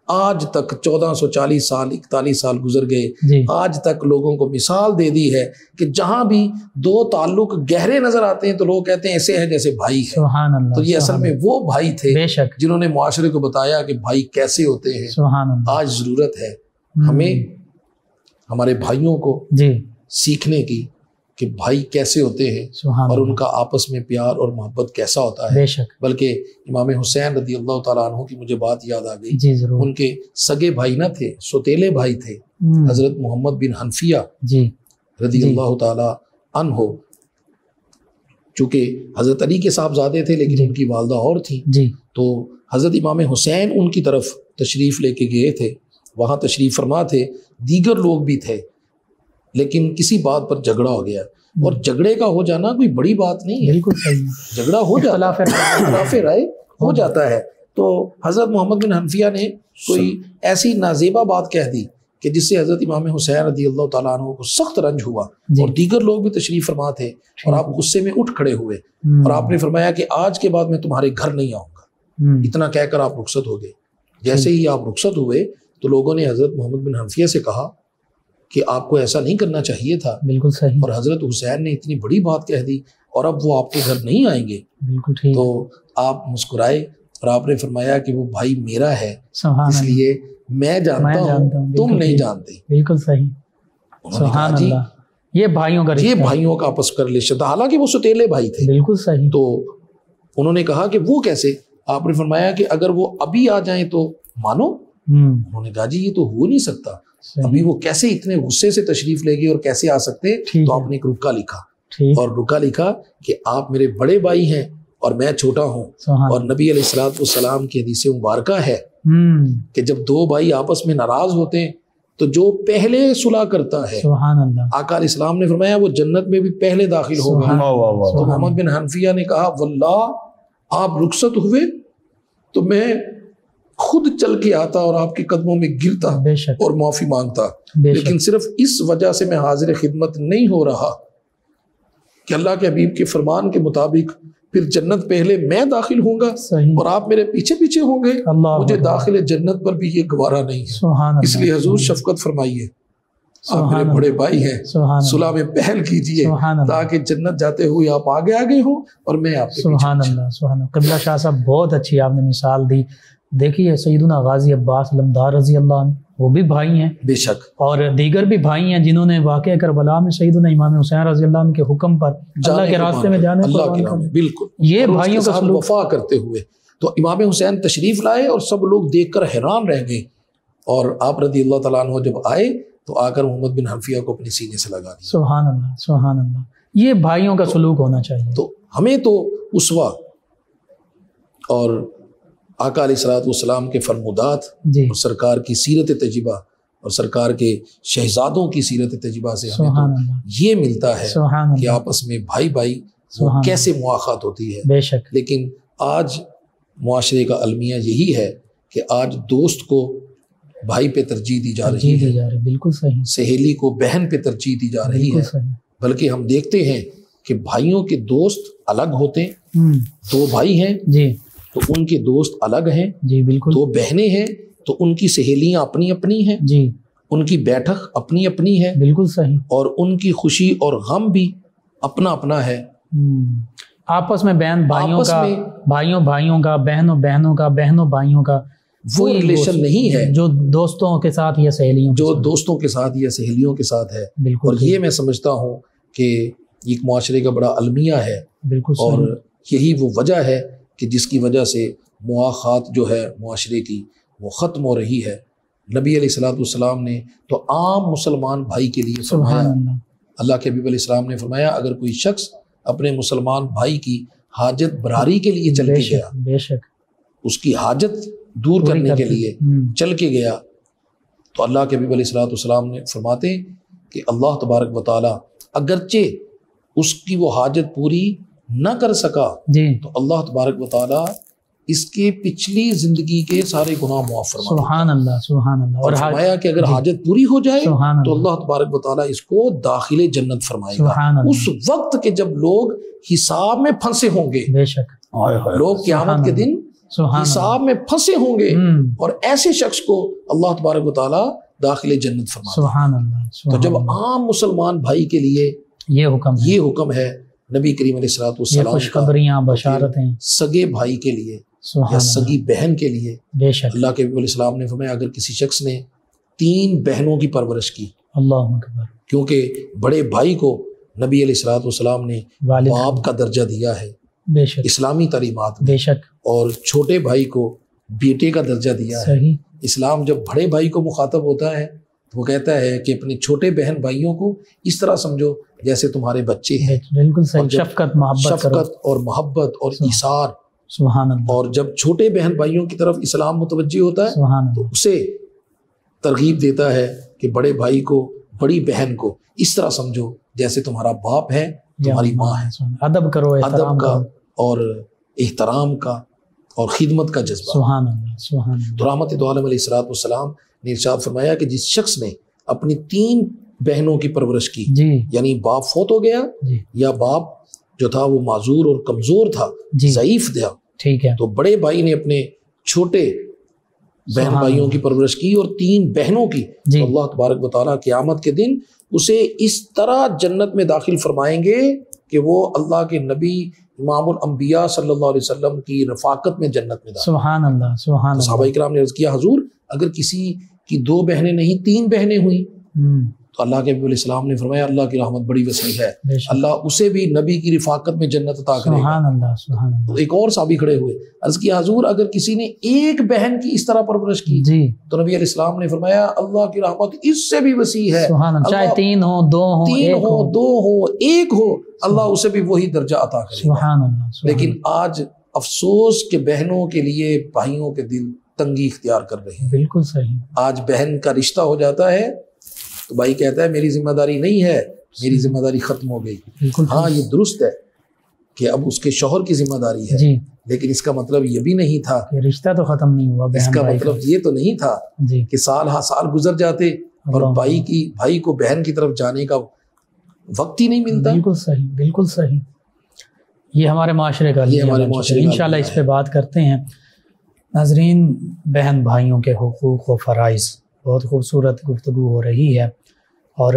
آج تک 1440 سال 41 سال گزر گئے، جی آج تک لوگوں کو مثال دے دی ہے کہ جہاں بھی دو تعلق گہرے نظر آتے ہیں تو لوگ کہتے ہیں ایسے ہیں جیسے بھائی ہیں. سبحان اللہ. تو یہ اصل میں وہ بھائی تھے بے شک جنہوں نے معاشرے کو بتایا کہ بھائی کیسے ہوتے ہیں. سبحان اللہ. آج ضرورت ہے ہمیں ہمارے بھائیوں کو جی سیکھنے کی کہ بھائی کیسے ہوتے ہیں سبحان اور اللہ. ان کا آپس میں پیار اور محبت کیسا ہوتا ہے. بے شک. بلکہ امام حسین رضی اللہ تعالیٰ عنہ کی مجھے بات یاد آ گئی. جی ضرور. ان کے سگے بھائی نہ تھے، سوتیلے بھائی تھے، حضرت محمد بن حنفیہ جی رضی جی. اللہ تعالیٰ عنہ. چونکہ حضرت علی کے صاحبزادے تھے لیکن جی. ان کی والدہ اور تھیں، جی تو حضرت امام حسین ان کی طرف تشریف لے کے گئے تھے، وہاں تشریف فرما تھے. دیگر لوگ بھی تھے لیکن کسی بات پر جھگڑا ہو گیا، اور جھگڑے کا ہو جانا کوئی بڑی بات نہیں ہے، بالکل صحیح. جھگڑا ہو جاتا ہے، اختلاف رائے ہو جاتا ہے. تو حضرت محمد بن حنفیہ نے کوئی ایسی نازیبا بات کہہ دی کہ جس سے حضرت امام حسین رضی اللہ تعالیٰ عنہ کو سخت رنج ہوا، جی. اور دیگر لوگ بھی تشریف فرما تھے، اور آپ غصے میں اٹھ کھڑے ہوئے اور آپ نے فرمایا کہ آج کے بعد میں تمہارے گھر نہیں آؤں گا. اتنا کہہ کر آپ رخصت ہو گئے. جیسے ہی آپ رخصت ہوئے تو لوگوں نے حضرت محمد بن حنفیہ سے کہا کہ آپ کو ایسا نہیں کرنا چاہیے تھا، بالکل صحیح. اور حضرت حسین نے اتنی بڑی بات کہہ دی اور اب وہ آپ کے گھر نہیں آئیں گے. بالکل ٹھیک. تو آپ مسکرائے اور آپ نے فرمایا کہ وہ بھائی میرا ہے، سبحان اس اللہ. لیے میں جانتا ہوں تم نہیں جانتے. بالکل صحیح. انہوں نے کہا سبحان جی اللہ. یہ بھائیوں کا یہ رشتہ. بھائیوں کا آپس کا ریلیشن تھا، حالانکہ وہ ستیلے بھائی تھے. بالکل صحیح. تو انہوں نے کہا کہ وہ کیسے؟ آپ نے فرمایا کہ اگر وہ ابھی آ جائیں تو مانو. انہوں نے کہا جی یہ تو ہو نہیں سکتا، ابھی وہ کیسے اتنے غصے سے تشریف لے گئے اور کیسے آ سکتے؟ تو آپ نے ایک رکا لکھا، اور رکا لکھا کہ آپ میرے بڑے بھائی ہیں اور میں چھوٹا ہوں. اور نبی علیہ الصلوۃ والسلام کی حدیث مبارکہ ہے کہ جب دو بھائی آپس میں ناراض ہوتے ہیں تو جو پہلے صلح کرتا ہے، سبحان اللہ. آقا علیہ السلام نے فرمایا وہ جنت میں بھی پہلے داخل ہوگا. تو محمد بن حنفیہ نے کہا واللہ آپ رخصت ہوئے تو میں خود چل کے آتا اور آپ کے قدموں میں گرتا بے شک. اور معافی مانگتا، بے شک. لیکن صرف اس وجہ سے میں حاضر خدمت نہیں ہو رہا کہ اللہ کے حبیب کے فرمان کے مطابق پھر جنت پہلے میں داخل ہوں گا صحیح. اور آپ میرے پیچھے پیچھے ہوں گے. اللہ مجھے اکبر. داخل جنت پر بھی یہ گوارا نہیں ہے. سبحان اللہ. اس لیے حضور شفقت فرمائیے، آپ سبحان میرے اللہ. بڑے بھائی ہیں، سبحان صلح میں پہل کیجئے سبحان اللہ. تاکہ جنت جاتے ہوئے آپ آگے آگے ہوں اور میں آپ کے سبحان پیچھے. اللہ. سبحان اللہ. قبلہ شاہ صاحب بہت اچھی آپ نے مثال دی. دیکھیے سیدنا غازی عباس علمدار رضی اللہ عنہ وہ بھی بھائی ہیں، بے شک، اور دیگر بھی بھائی ہیں جنہوں نے واقعہ کربلا میں سیدنا امام حسین رضی اللہ عنہ کے حکم پر اللہ کے راستے میں جانے اللہ کے نام میں، بالکل یہ اور اس بھائیوں کے کا ساتھ سلوک. وفا کرتے ہوئے. تو امام حسین تشریف لائے اور سب لوگ دیکھ کر حیران رہ گئے، اور آپ رضی اللہ تعالیٰ عنہ جب آئے تو آ کر محمد بن حنفیہ کو اپنے سینے سے لگا دیا. سبحان اللہ. سبحان اللہ. یہ بھائیوں کا سلوک ہونا چاہیے. تو ہمیں تو اسوا اور آقا علیہ الصلوۃ والسلام کے فرمودات جی اور سرکار کی سیرت تجربہ اور سرکار کے شہزادوں کی سیرت تجربہ سے ہمیں سبحان تو اللہ. یہ ملتا ہے سبحان کہ اللہ. آپس میں بھائی بھائی سبحان اللہ. کیسے مواخات ہوتی ہے. بے شک. لیکن آج معاشرے کا المیہ یہی ہے کہ آج دوست کو بھائی پہ ترجیح دی جا رہی ہے، بالکل صحیح. سہیلی کو بہن پہ ترجیح دی جا رہی ہے. بالکل صحیح. بلکہ ہم دیکھتے ہیں کہ بھائیوں کے دوست الگ ہوتے ہیں. ہوں. دو بھائی ہیں جی تو ان کے دوست الگ ہیں، جی بالکل. دو بہنیں ہیں تو ان کی سہیلیاں اپنی اپنی ہیں، جی ان کی بیٹھک اپنی اپنی ہے، بالکل صحیح. اور ان کی خوشی اور غم بھی اپنا اپنا ہے. آپس میں بہن بھائیوں آپس کا، میں بھائیوں بھائیوں کا، بہنوں بہنوں کا، بہنوں بھائیوں کا وہ ریلیشن نہیں ہے جو دوستوں کے ساتھ یا سہیلیوں کے جو ساتھ. دوستوں کے ساتھ یا سہیلیوں کے ساتھ ہے. بالکل. اور یہ میں سمجھتا ہوں کہ ایک معاشرے کا بڑا المیہ ہے، بالکل اور صحیح. یہی وہ وجہ ہے کہ جس کی وجہ سے مواخات جو ہے معاشرے کی وہ ختم ہو رہی ہے. نبی علیہ الصلوۃ والسلام نے تو عام مسلمان بھائی کے لیے فرمایا، سبحان اللہ. اللہ کے حبیب علیہ السلام نے فرمایا اگر کوئی شخص اپنے مسلمان بھائی کی حاجت براری کے لیے چل کے گیا، بے شک اس کی حاجت دور کرنے کے لیے چل کے گیا، تو اللہ کے حبیب علیہ الصلوۃ والسلام نے فرماتے ہیں کہ اللہ تبارک و تعالیٰ اگرچہ اس کی وہ حاجت پوری نہ کر سکا جی تو اللہ تبارک و تعالیٰ اس کے پچھلی زندگی کے سارے گناہ معاف فرما دیتا ہے. سبحان اللہ. سبحان اللہ. اور فرمایا کہ اگر حاجت پوری ہو جائے سبحان تو اللہ. اللہ تبارک و تعالیٰ اس کو داخل جنت فرمائے گا. سبحان اللہ. اس وقت کے جب لوگ حساب میں پھنسے ہوں گے، بے شک. لوگ قیامت کے دن حساب میں پھنسے ہوں گے، اور ایسے شخص کو اللہ تبارک و تعالیٰ داخل جنت فرماتے ہیں۔ سبحان اللہ۔ تو جب عام مسلمان بھائی کے لیے یہ حکم ہے نبی کریم علیہ الصلوۃ والسلام، خوشخبریاں، بشارتیں سگے بھائی کے لیے یا سگی بہن کے لیے، بے شک اللہ کے نبی علیہ السلام نے فرمایا اگر کسی شخص نے 3 بہنوں کی پرورش کی، اللہ اکبر، کیونکہ بڑے بھائی کو نبی علیہ الصلوۃ والسلام نے باپ کا درجہ دیا ہے بے شک اسلامی تعلیمات میں، بے شک، اور چھوٹے بھائی کو بیٹے کا درجہ دیا ہے۔ صحیح، اسلام جب بڑے بھائی کو مخاطب ہوتا ہے تو وہ کہتا ہے کہ اپنے چھوٹے بہن بھائیوں کو اس طرح سمجھو جیسے تمہارے بچے ہیں، بالکل صحیح، اور جب شفقت محبت کرو، شفقت اور محبت اور ایثار، سبحان اللہ، اور جب چھوٹے بہن بھائیوں کی طرف اسلام متوجہ ہوتا ہے سبحان تو اللہ، اسے ترغیب دیتا ہے کہ بڑے بھائی کو، بڑی بہن کو اس طرح سمجھو جیسے تمہارا باپ ہے، تمہاری ماں ہے۔ ادب کرو، احترام ادب کا کرو، اور احترام کا اور خدمت کا جذبہ۔ سبحان اللہ، سبحان اللہ، تو رحمت دو عالم علیہ الصلوۃ والسلام نے ارشاد فرمایا کہ جس شخص نے اپنی 3 بہنوں کی پرورش کی، جی یعنی باپ فوت ہو گیا جی یا باپ جو تھا وہ معذور اور کمزور تھا، جی، ضعیف تھا، ٹھیک ہے، تو بڑے بھائی نے اپنے چھوٹے بہن سبحان بھائیوں اللہ، کی پرورش کی اور 3 بہنوں کی، جی، تو اللہ تبارک و تعالیٰ قیامت کے دن اسے اس طرح جنت میں داخل فرمائیں گے کہ وہ اللہ کے نبی امام الانبیاء صلی اللہ علیہ وسلم کی رفاقت میں جنت میں داخل۔ سبحان اللہ، سبحان تو صحابہ اللہ، کرام نے عرض کیا حضور اگر کسی کی 2 بہنیں نہیں 3 بہنیں ہوئیں، تو اللہ کے نبی علیہ السلام نے فرمایا اللہ کی رحمت بڑی وسیع ہے، بے شک، اللہ اسے بھی نبی کی رفاقت میں جنت عطا کرے گا۔ سبحان اللہ، سبحان تو اللہ، ایک اور صحابی کھڑے ہوئے، عرض کیا حضور اگر کسی نے 1 بہن کی اس طرح پرورش کی، جی، تو نبی علیہ السلام نے فرمایا اللہ کی رحمت اس سے بھی وسیع ہے، سبحان اللہ، چاہے اللہ 3 ہو، 2 ہو، 3 1 ہو، ہو، 2 ہو، 1 ہو، اللہ اسے بھی وہی درجہ عطا کرے گا۔ سبحان اللہ، سبحان لیکن آج افسوس کہ بہنوں کے لیے بھائیوں کے دل تنگی اختیار کر رہے ہیں۔ بالکل صحیح، آج بہن کا رشتہ ہو جاتا ہے تو بھائی کہتا ہے میری ذمہ داری نہیں ہے، میری ذمہ داری ختم ہو گئی۔ بالکل، ہاں یہ درست ہے کہ اب اس کے شوہر کی ذمہ داری ہے، جی، لیکن اس کا مطلب یہ بھی نہیں تھا، یہ رشتہ تو ختم نہیں ہوا، اس بہن کا بھائی مطلب یہ تو نہیں تھا جی، کہ سال ہاں سال گزر جاتے اور اللہ، بھائی کو بہن کی طرف جانے کا وقت ہی نہیں ملتا۔ بالکل صحیح، بالکل صحیح، یہ ہمارے معاشرے کا یہ ہمارے معاشرے کا انشاءاللہ اس پہ بات کرتے ہیں۔ ناظرین، بہن بھائیوں کے حقوق و فرائض، بہت خوبصورت گفتگو ہو رہی ہے اور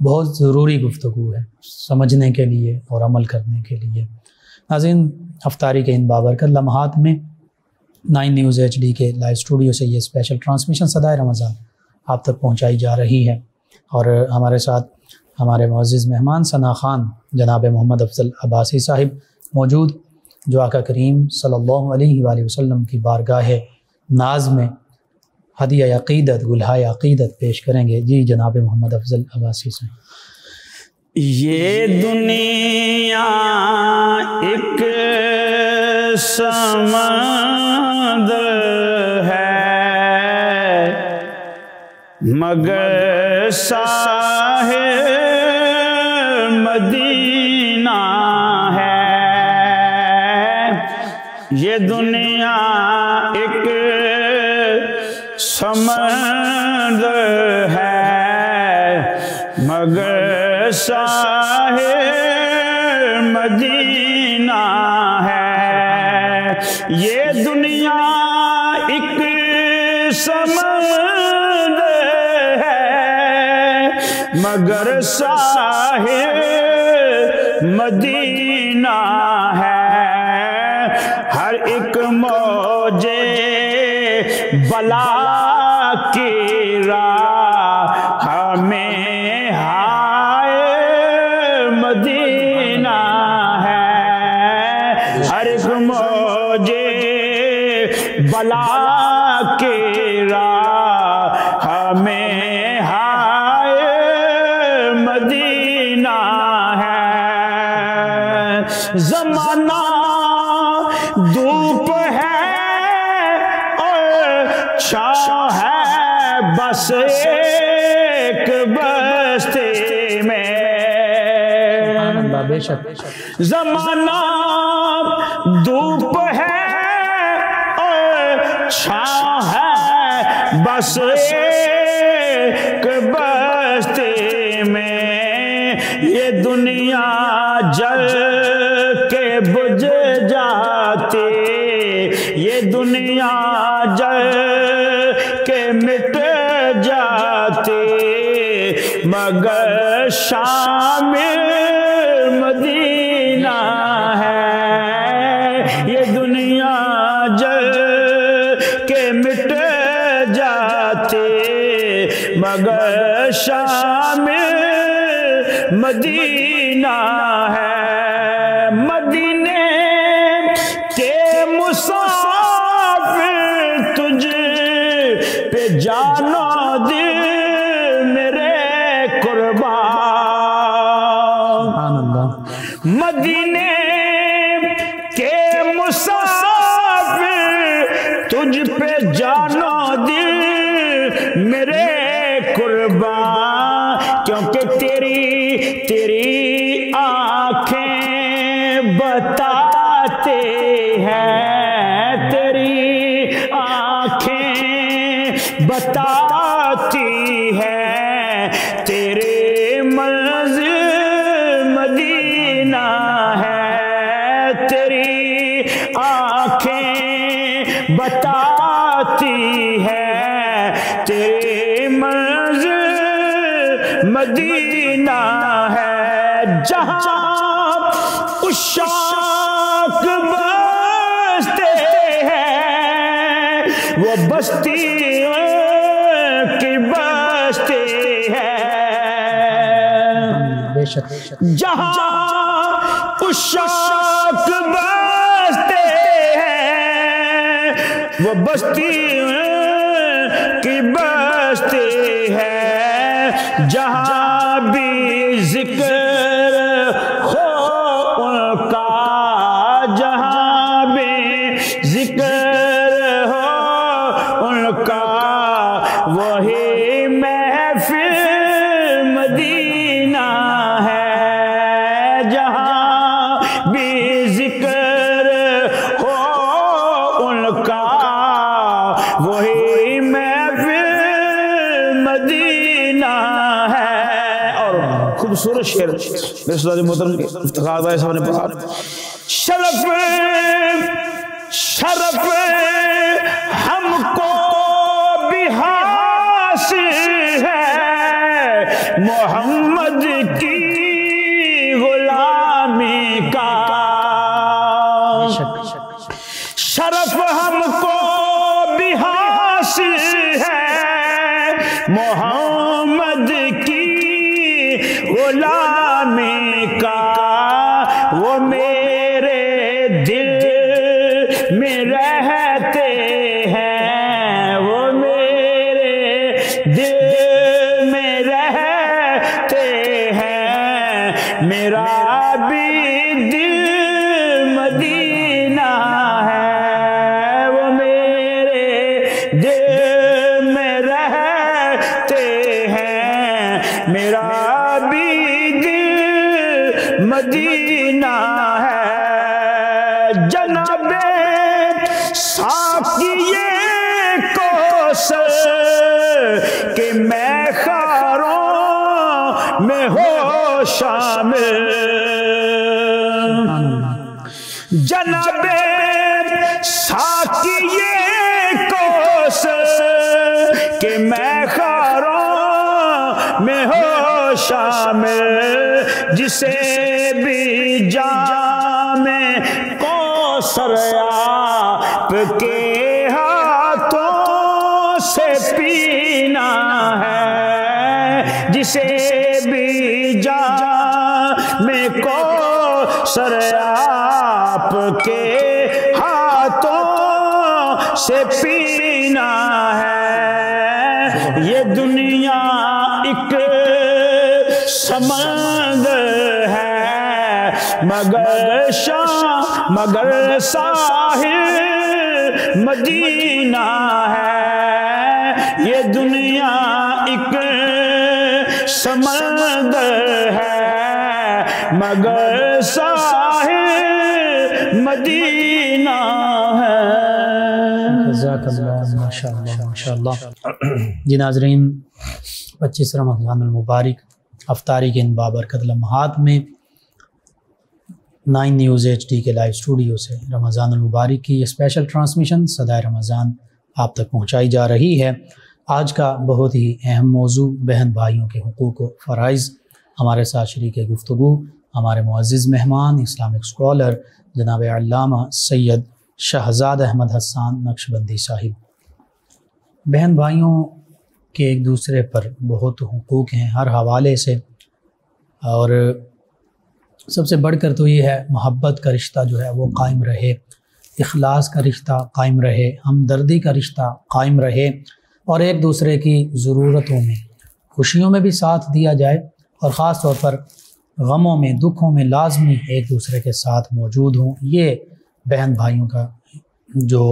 بہت ضروری گفتگو ہے سمجھنے کے لیے اور عمل کرنے کے لیے۔ ناظرین، افطاری کے ان بابرکت لمحات میں 9 نیوز HD کے لائیو اسٹوڈیو سے یہ اسپیشل ٹرانسمیشن صدائے رمضان آپ تک پہنچائی جا رہی ہے، اور ہمارے ساتھ ہمارے معزز مہمان ثنا خان جناب محمد افضل عباسی صاحب موجود، جو آقا کریم صلی اللہ علیہ وآلہ وسلم کی بارگاہ ناز میں ہدیہ عقیدت، گلہائے عقیدت پیش کریں گے۔ جی جناب محمد افضل عباسی صاحب۔ یہ دنیا ایک سمندر ہے مگر ساحل مدینہ ہے، یہ دنیا ایک سمندر ہے مگر ساحل مدینہ ہے، یہ دنیا ایک سمندر ہے مگر ساحل مدینہ ہے، ہر ایک موج بلا کی راہ ہمیں ہائے مدینہ ہے، ہر ایک موج بلا کی راہ ہمیں ہائے مدینہ ہے، زمانہ دھوپ ہے اور چھاؤں ہے بس ایک بستی میں، بے شک، زمانہ دھوپ ہے اور چھاؤں ہے بس ایک بستی میں، یہ دنیا جل کے بجھ جاتی، یہ دنیا جل کے مٹ جاتے مگر شامل مدینہ ہے، یہ دنیا جل کے مٹ جاتے مگر شامل مدینہ ہے، مدینے کے مسافر تجھ پہ جان و دل میرے قربان، سبحان اللہ، مدینے کے مسافر تجھ پہ جان و دل میرے قربان، کیونکہ تیری آنکھیں بتاتے ہیں، تیری آنکھیں بتاتی ہیں تیرے منزل مدینہ ہے، تیری آنکھیں بتاتی ہیں تیرے منزل مدینہ ہے، جہاں عشاق بستے ہیں وہ بستی کی بستی ہے، بے شک جہاں عشاق بستے ہیں وہ بستی کی بستی ہے، جہاں بھی ذکر ہو ان کا، جہاں بھی ذکر ہو ان کا وہی محفل مدینہ ہے، جہاں بھی ذکر ہو ان کا وہی محفل مدینہ ہے۔ اور خوبصورت شعر میرے سلطان محترم افتخار بھائی صاحب نے پڑھا، شرف ہم کو بھی حاصل ہے محمد کی غلامی کا، شرف ہم کو بھی حاصل ہے محمد کی غلامی کا، وہ میرے دل میں رہتے ہیں، وہ میرے دل میں رہتے ہیں، میرا بھی دل مدینہ ہے، وہ میرے دل میں رہتے ہیں، میرا بھی دل مدینہ ہے، جناب ساقی کوثر کہ میں خاروں میں ہو شامل، جناب ساقی کوثر کہ میں خاروں میں ہو شامل، جسے بھی جام کوثر آپ کے ہاتھوں سے پینا ہے، جسے بھی جام کوثر آپ کے ہاتھوں سے پینا ہے، یہ دنیا ایک سمندر ہے مگر ساحل مدینہ ہے، یہ دنیا ایک سمندر ہے مگر ساحل مدینہ ہے۔ جزاک اللہ، ماشاءاللہ ماشاءاللہ۔ جی ناظرین، 25 رمضان المبارک افطاری کے ان بابرکت لمحات میں 9 نیوز HD کے لائیو اسٹوڈیو سے رمضان المبارک کی یہ اسپیشل ٹرانسمیشن صدائے رمضان آپ تک پہنچائی جا رہی ہے۔ آج کا بہت ہی اہم موضوع بہن بھائیوں کے حقوق و فرائض۔ ہمارے ساتھ شریک گفتگو ہمارے معزز مہمان اسلامک اسکالر جناب علامہ سید شہزاد احمد حسان نقشبندی صاحب۔ بہن بھائیوں کے ایک دوسرے پر بہت حقوق ہیں ہر حوالے سے، اور سب سے بڑھ کر تو یہ ہے محبت کا رشتہ جو ہے وہ قائم رہے، اخلاص کا رشتہ قائم رہے، ہمدردی کا رشتہ قائم رہے، اور ایک دوسرے کی ضرورتوں میں خوشیوں میں بھی ساتھ دیا جائے، اور خاص طور پر غموں میں دکھوں میں لازمی ایک دوسرے کے ساتھ موجود ہوں۔ یہ بہن بھائیوں کا جو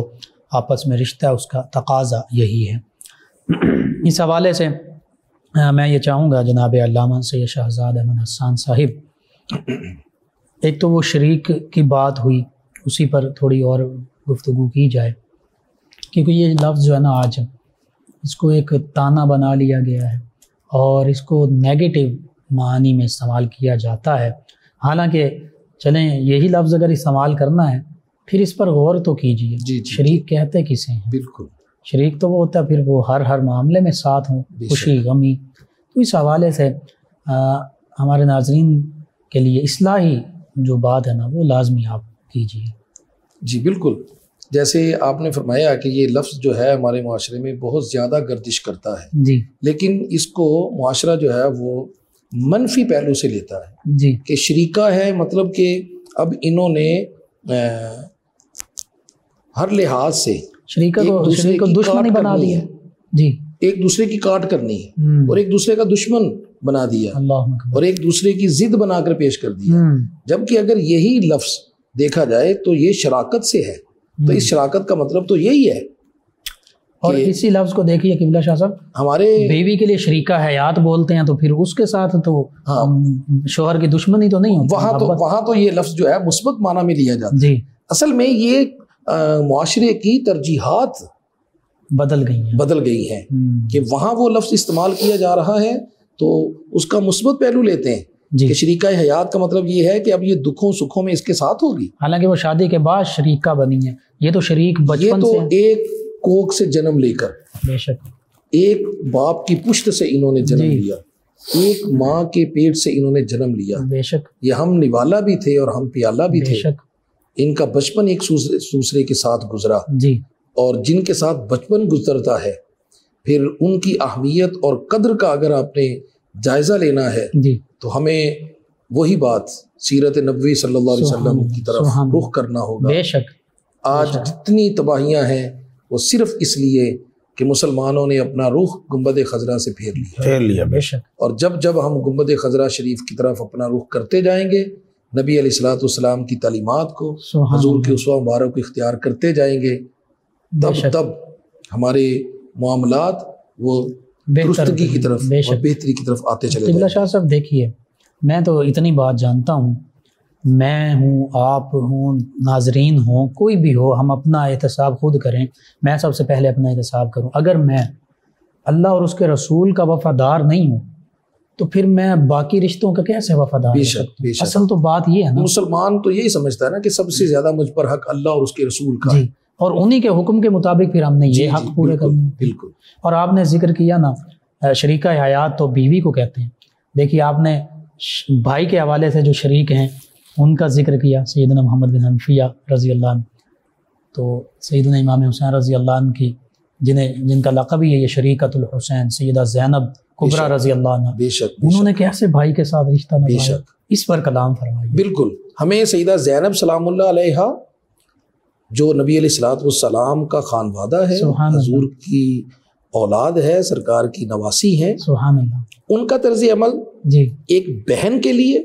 آپس میں رشتہ ہے اس کا تقاضا یہی ہے۔ اس حوالے سے میں یہ چاہوں گا جناب علامہ سید شہزاد احمد حسان صاحب، ایک تو وہ شریک کی بات ہوئی، اسی پر تھوڑی اور گفتگو کی جائے، کیونکہ یہ لفظ جو ہے نا آج اس کو ایک تانا بنا لیا گیا ہے اور اس کو نیگیٹو معنی میں استعمال کیا جاتا ہے۔ حالانکہ چلیں یہی لفظ اگر استعمال کرنا ہے پھر اس پر غور تو کیجیے، جی شریک کہتے کسے ہیں؟ بالکل شریک تو وہ ہوتا ہے پھر وہ ہر معاملے میں ساتھ ہوں، خوشی غمی۔ تو اس حوالے سے ہمارے ناظرین کے لیے اصلاحی جو بات ہے نا وہ لازمی آپ کیجیے۔ جی بالکل، جیسے آپ نے فرمایا کہ یہ لفظ جو ہے ہمارے معاشرے میں بہت زیادہ گردش کرتا ہے، جی، لیکن اس کو معاشرہ جو ہے وہ منفی پہلو سے لیتا ہے جی، کہ شریکہ ہے، مطلب کہ اب انہوں نے ہر لحاظ سے شریکہ کو دشمنی بنا دی ہے، جی، ایک دوسرے کی کاٹ کرنی ہے اور ایک دوسرے کا دشمن بنا دیا اللہ اکبر، اور ایک دوسرے کی ضد بنا کر پیش کر دیا۔ جبکہ اگر یہی لفظ دیکھا جائے تو یہ شراکت سے ہے، تو اس شراکت کا مطلب تو یہی ہے۔ اور اسی لفظ کو دیکھیے قبلہ شاہ صاحب، ہمارے بیوی کے لیے شریکہ حیات بولتے ہیں تو پھر اس کے ساتھ تو شوہر کی دشمنی تو نہیں ہوتی، وہاں تو یہ لفظ جو ہے مثبت معنی میں لیا جاتا ہے۔ جی، اصل میں یہ معاشرے کی ترجیحات بدل گئی ہیں کہ وہاں وہ لفظ استعمال کیا جا رہا ہے تو اس کا مثبت پہلو لیتے ہیں جی، کہ شریکہ حیات کا مطلب یہ ہے کہ اب یہ دکھوں سکھوں میں اس کے ساتھ ہوگی۔ حالانکہ وہ شادی کے بعد شریکہ بنی ہے، یہ تو شریک یہ بچپن تو سے، ایک کوکھ سے جنم لے کر، بے شک، ایک باپ کی پشت سے انہوں نے جنم لیا، ایک ماں کے پیٹ سے انہوں نے جنم لیا۔ بے شک، یہ ہم نوالا بھی تھے اور ہم پیالہ بھی بے تھے۔ شک، ان کا بچپن ایک دوسرے کے ساتھ گزرا، جی، اور جن کے ساتھ بچپن گزرتا ہے پھر ان کی اہمیت اور قدر کا اگر آپ نے جائزہ لینا ہے جی، تو ہمیں وہی بات سیرت نبوی صلی اللہ علیہ وسلم کی طرف رخ کرنا ہوگا۔ بے شک، آج جتنی تباہیاں ہیں وہ صرف اس لیے کہ مسلمانوں نے اپنا رخ گنبد خضرا سے پھیر لیا۔ بے شک، اور جب ہم گنبد خضرا شریف کی طرف اپنا رخ کرتے جائیں گے، نبی علیہ الصلوۃ والسلام کی تعلیمات کو، حضور کے اسوہ مبارک کو اختیار کرتے جائیں گے، تب ہمارے معاملات وہ درستگی کی طرف اور بہتری کی طرف آتے چلے جائیں قبلہ گے۔ شاہ صاحب دیکھیے، میں تو اتنی بات جانتا ہوں، میں ہوں، آپ ہوں، ناظرین ہوں، کوئی بھی ہو، ہم اپنا احتساب خود کریں۔ میں سب سے پہلے اپنا احتساب کروں، اگر میں اللہ اور اس کے رسول کا وفادار نہیں ہوں تو پھر میں باقی رشتوں کا کیسے وفادار ہو سکتا ہوں؟ اصل تو بات یہ ہے نا، مسلمان تو یہی سمجھتا ہے نا کہ سب سے زیادہ مجھ پر حق اللہ اور اس کے رسول کا ہے، اور انہی کے حکم کے مطابق پھر ہم نے یہ حق پورے کرنے۔ بالکل۔ اور آپ نے ذکر کیا نا شریکہ حیات تو بیوی کو کہتے ہیں۔ دیکھیے آپ نے بھائی کے حوالے سے جو شریک ہیں ان کا ذکر کیا، سیدنا محمد بن حنفیہ رضی اللہ عنہ، تو سیدنا امام حسین رضی اللہ عنہ کی جن کا لقب ہی ہے یہ شریکۃ الحسین، سیدہ زینب کبریٰ رضی اللہ عنہ، بے شک، انہوں نے کیسے بھائی کے ساتھ رشتہ نبھایا، اس پر کلام فرمائیے۔ بالکل، ہمیں سیدہ زینب سلام اللہ علیہا جو نبی علیہ الصلوۃ والسلام کا خانوادہ ہے، حضور کی اولاد ہے، سرکار کی نواسی ہے، سبحان اللہ، ان کا طرز عمل جی، ایک بہن کے لیے،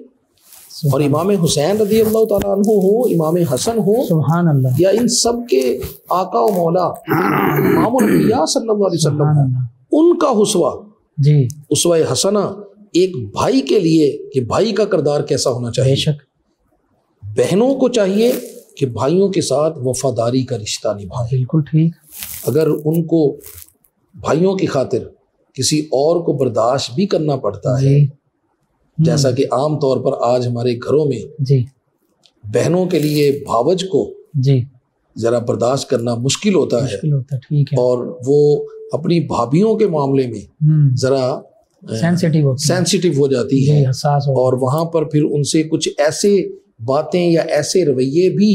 اور امام حسین رضی اللہ تعالیٰ عنہ ہو، امام حسن ہو، سبحان اللہ، یا ان سب کے آقا و مولا امام الانبیاء صلی اللہ علیہ وسلم، سبحان اللہ، ان کا اسوہ، جی، اسوہ حسنہ ایک بھائی کے لیے کہ بھائی کا کردار کیسا ہونا چاہیے۔ بے شک، بہنوں کو چاہیے کہ بھائیوں کے ساتھ وفاداری کا رشتہ نبھائیں۔ بالکل ٹھیک، اگر ان کو بھائیوں کی خاطر کسی اور کو برداشت بھی کرنا پڑتا ہے، جیسا کہ عام طور پر آج ہمارے گھروں میں جی، بہنوں کے لیے بھاوج کو جی ذرا برداشت کرنا مشکل ہوتا ہے، مشکل ہوتا ہے، ٹھیک ہے، اور وہ اپنی بھابھیوں کے معاملے میں ذرا سینسیٹیو ہو جاتی ہے، حساس اور وہاں پر پھر ان سے کچھ ایسے باتیں یا ایسے رویے بھی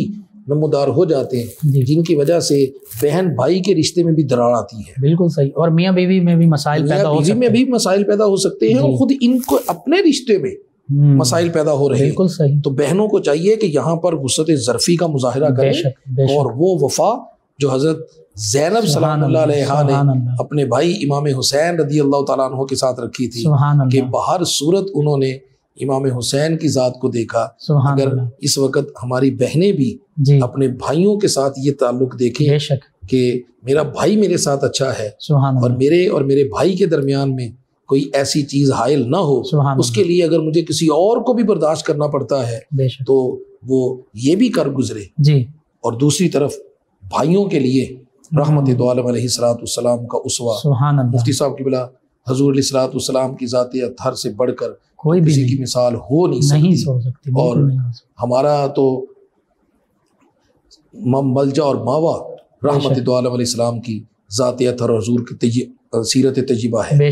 نمودار ہو جاتے ہیں جن کی وجہ سے بہن بھائی کے رشتے میں بھی درار آتی ہے، بالکل صحیح، اور میاں بیوی میں بھی مسائل پیدا ہو سکتے ہیں، میں بھی مسائل پیدا ہو سکتے ہیں، اور خود ان کو اپنے رشتے میں مسائل پیدا ہو رہے ہیں، بالکل صحیح، تو بہنوں کو چاہیے کہ یہاں پر وسعت ظرفی کا مظاہرہ کریں، اور وہ وفا جو حضرت زینب سلام اللہ علیہا نے اپنے بھائی امام حسین رضی اللہ تعالیٰ عنہ کے ساتھ رکھی تھی کہ بہر صورت انہوں نے امام حسین کی ذات کو دیکھا۔ اگر اس وقت ہماری بہنیں بھی اپنے بھائیوں کے ساتھ یہ تعلق دیکھیں کہ میرا بھائی میرے ساتھ اچھا ہے، اور میرے بھائی کے درمیان میں کوئی ایسی چیز حائل نہ ہو، اس کے لیے اگر مجھے کسی اور کو بھی برداشت کرنا پڑتا ہے تو وہ یہ بھی کر گزرے، اور دوسری طرف بھائیوں کے لیے رحمت دو عالم علیہ السلام کا اسوہ مفتی صاحب کی بلا حضور علیہ السلام کی ذات اطہر سے بڑھ کر کوئی کسی کی مثال ہو نہیں سکتی، اور ہمارا تو ملجا اور ماوا رحمت دو عالم علیہ السلام کی ذات اطہر اور حضور کی سیرت طیبہ ہے۔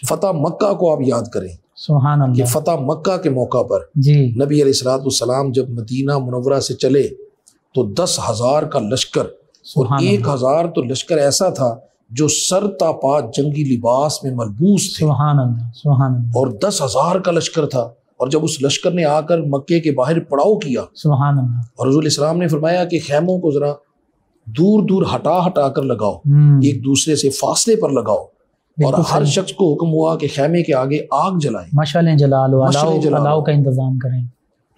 فتح مکہ کو آپ یاد کریں، سبحان اللہ، کہ فتح مکہ کے موقع پر نبی علیہ السلام جب مدینہ منورہ سے چلے تو 10,000 کا لشکر، اور 1,000 تو لشکر ایسا تھا جو سر تا پا جنگی لباس میں ملبوس تھے، سبحان اللہ، سبحان اللہ، اور 10,000 کا لشکر تھا، اور جب اس لشکر نے آ کر مکے کے باہر پڑاؤ کیا، سبحان اللہ، اور حضور علیہ السلام نے فرمایا کہ خیموں کو ذرا دور دور ہٹا کر لگاؤ، ایک دوسرے سے فاصلے پر لگاؤ، اور ہر شخص کو حکم ہوا کہ خیمے کے آگے آگ جلائیں، مشعلیں جلا لو، الاؤ کا انتظام کریں۔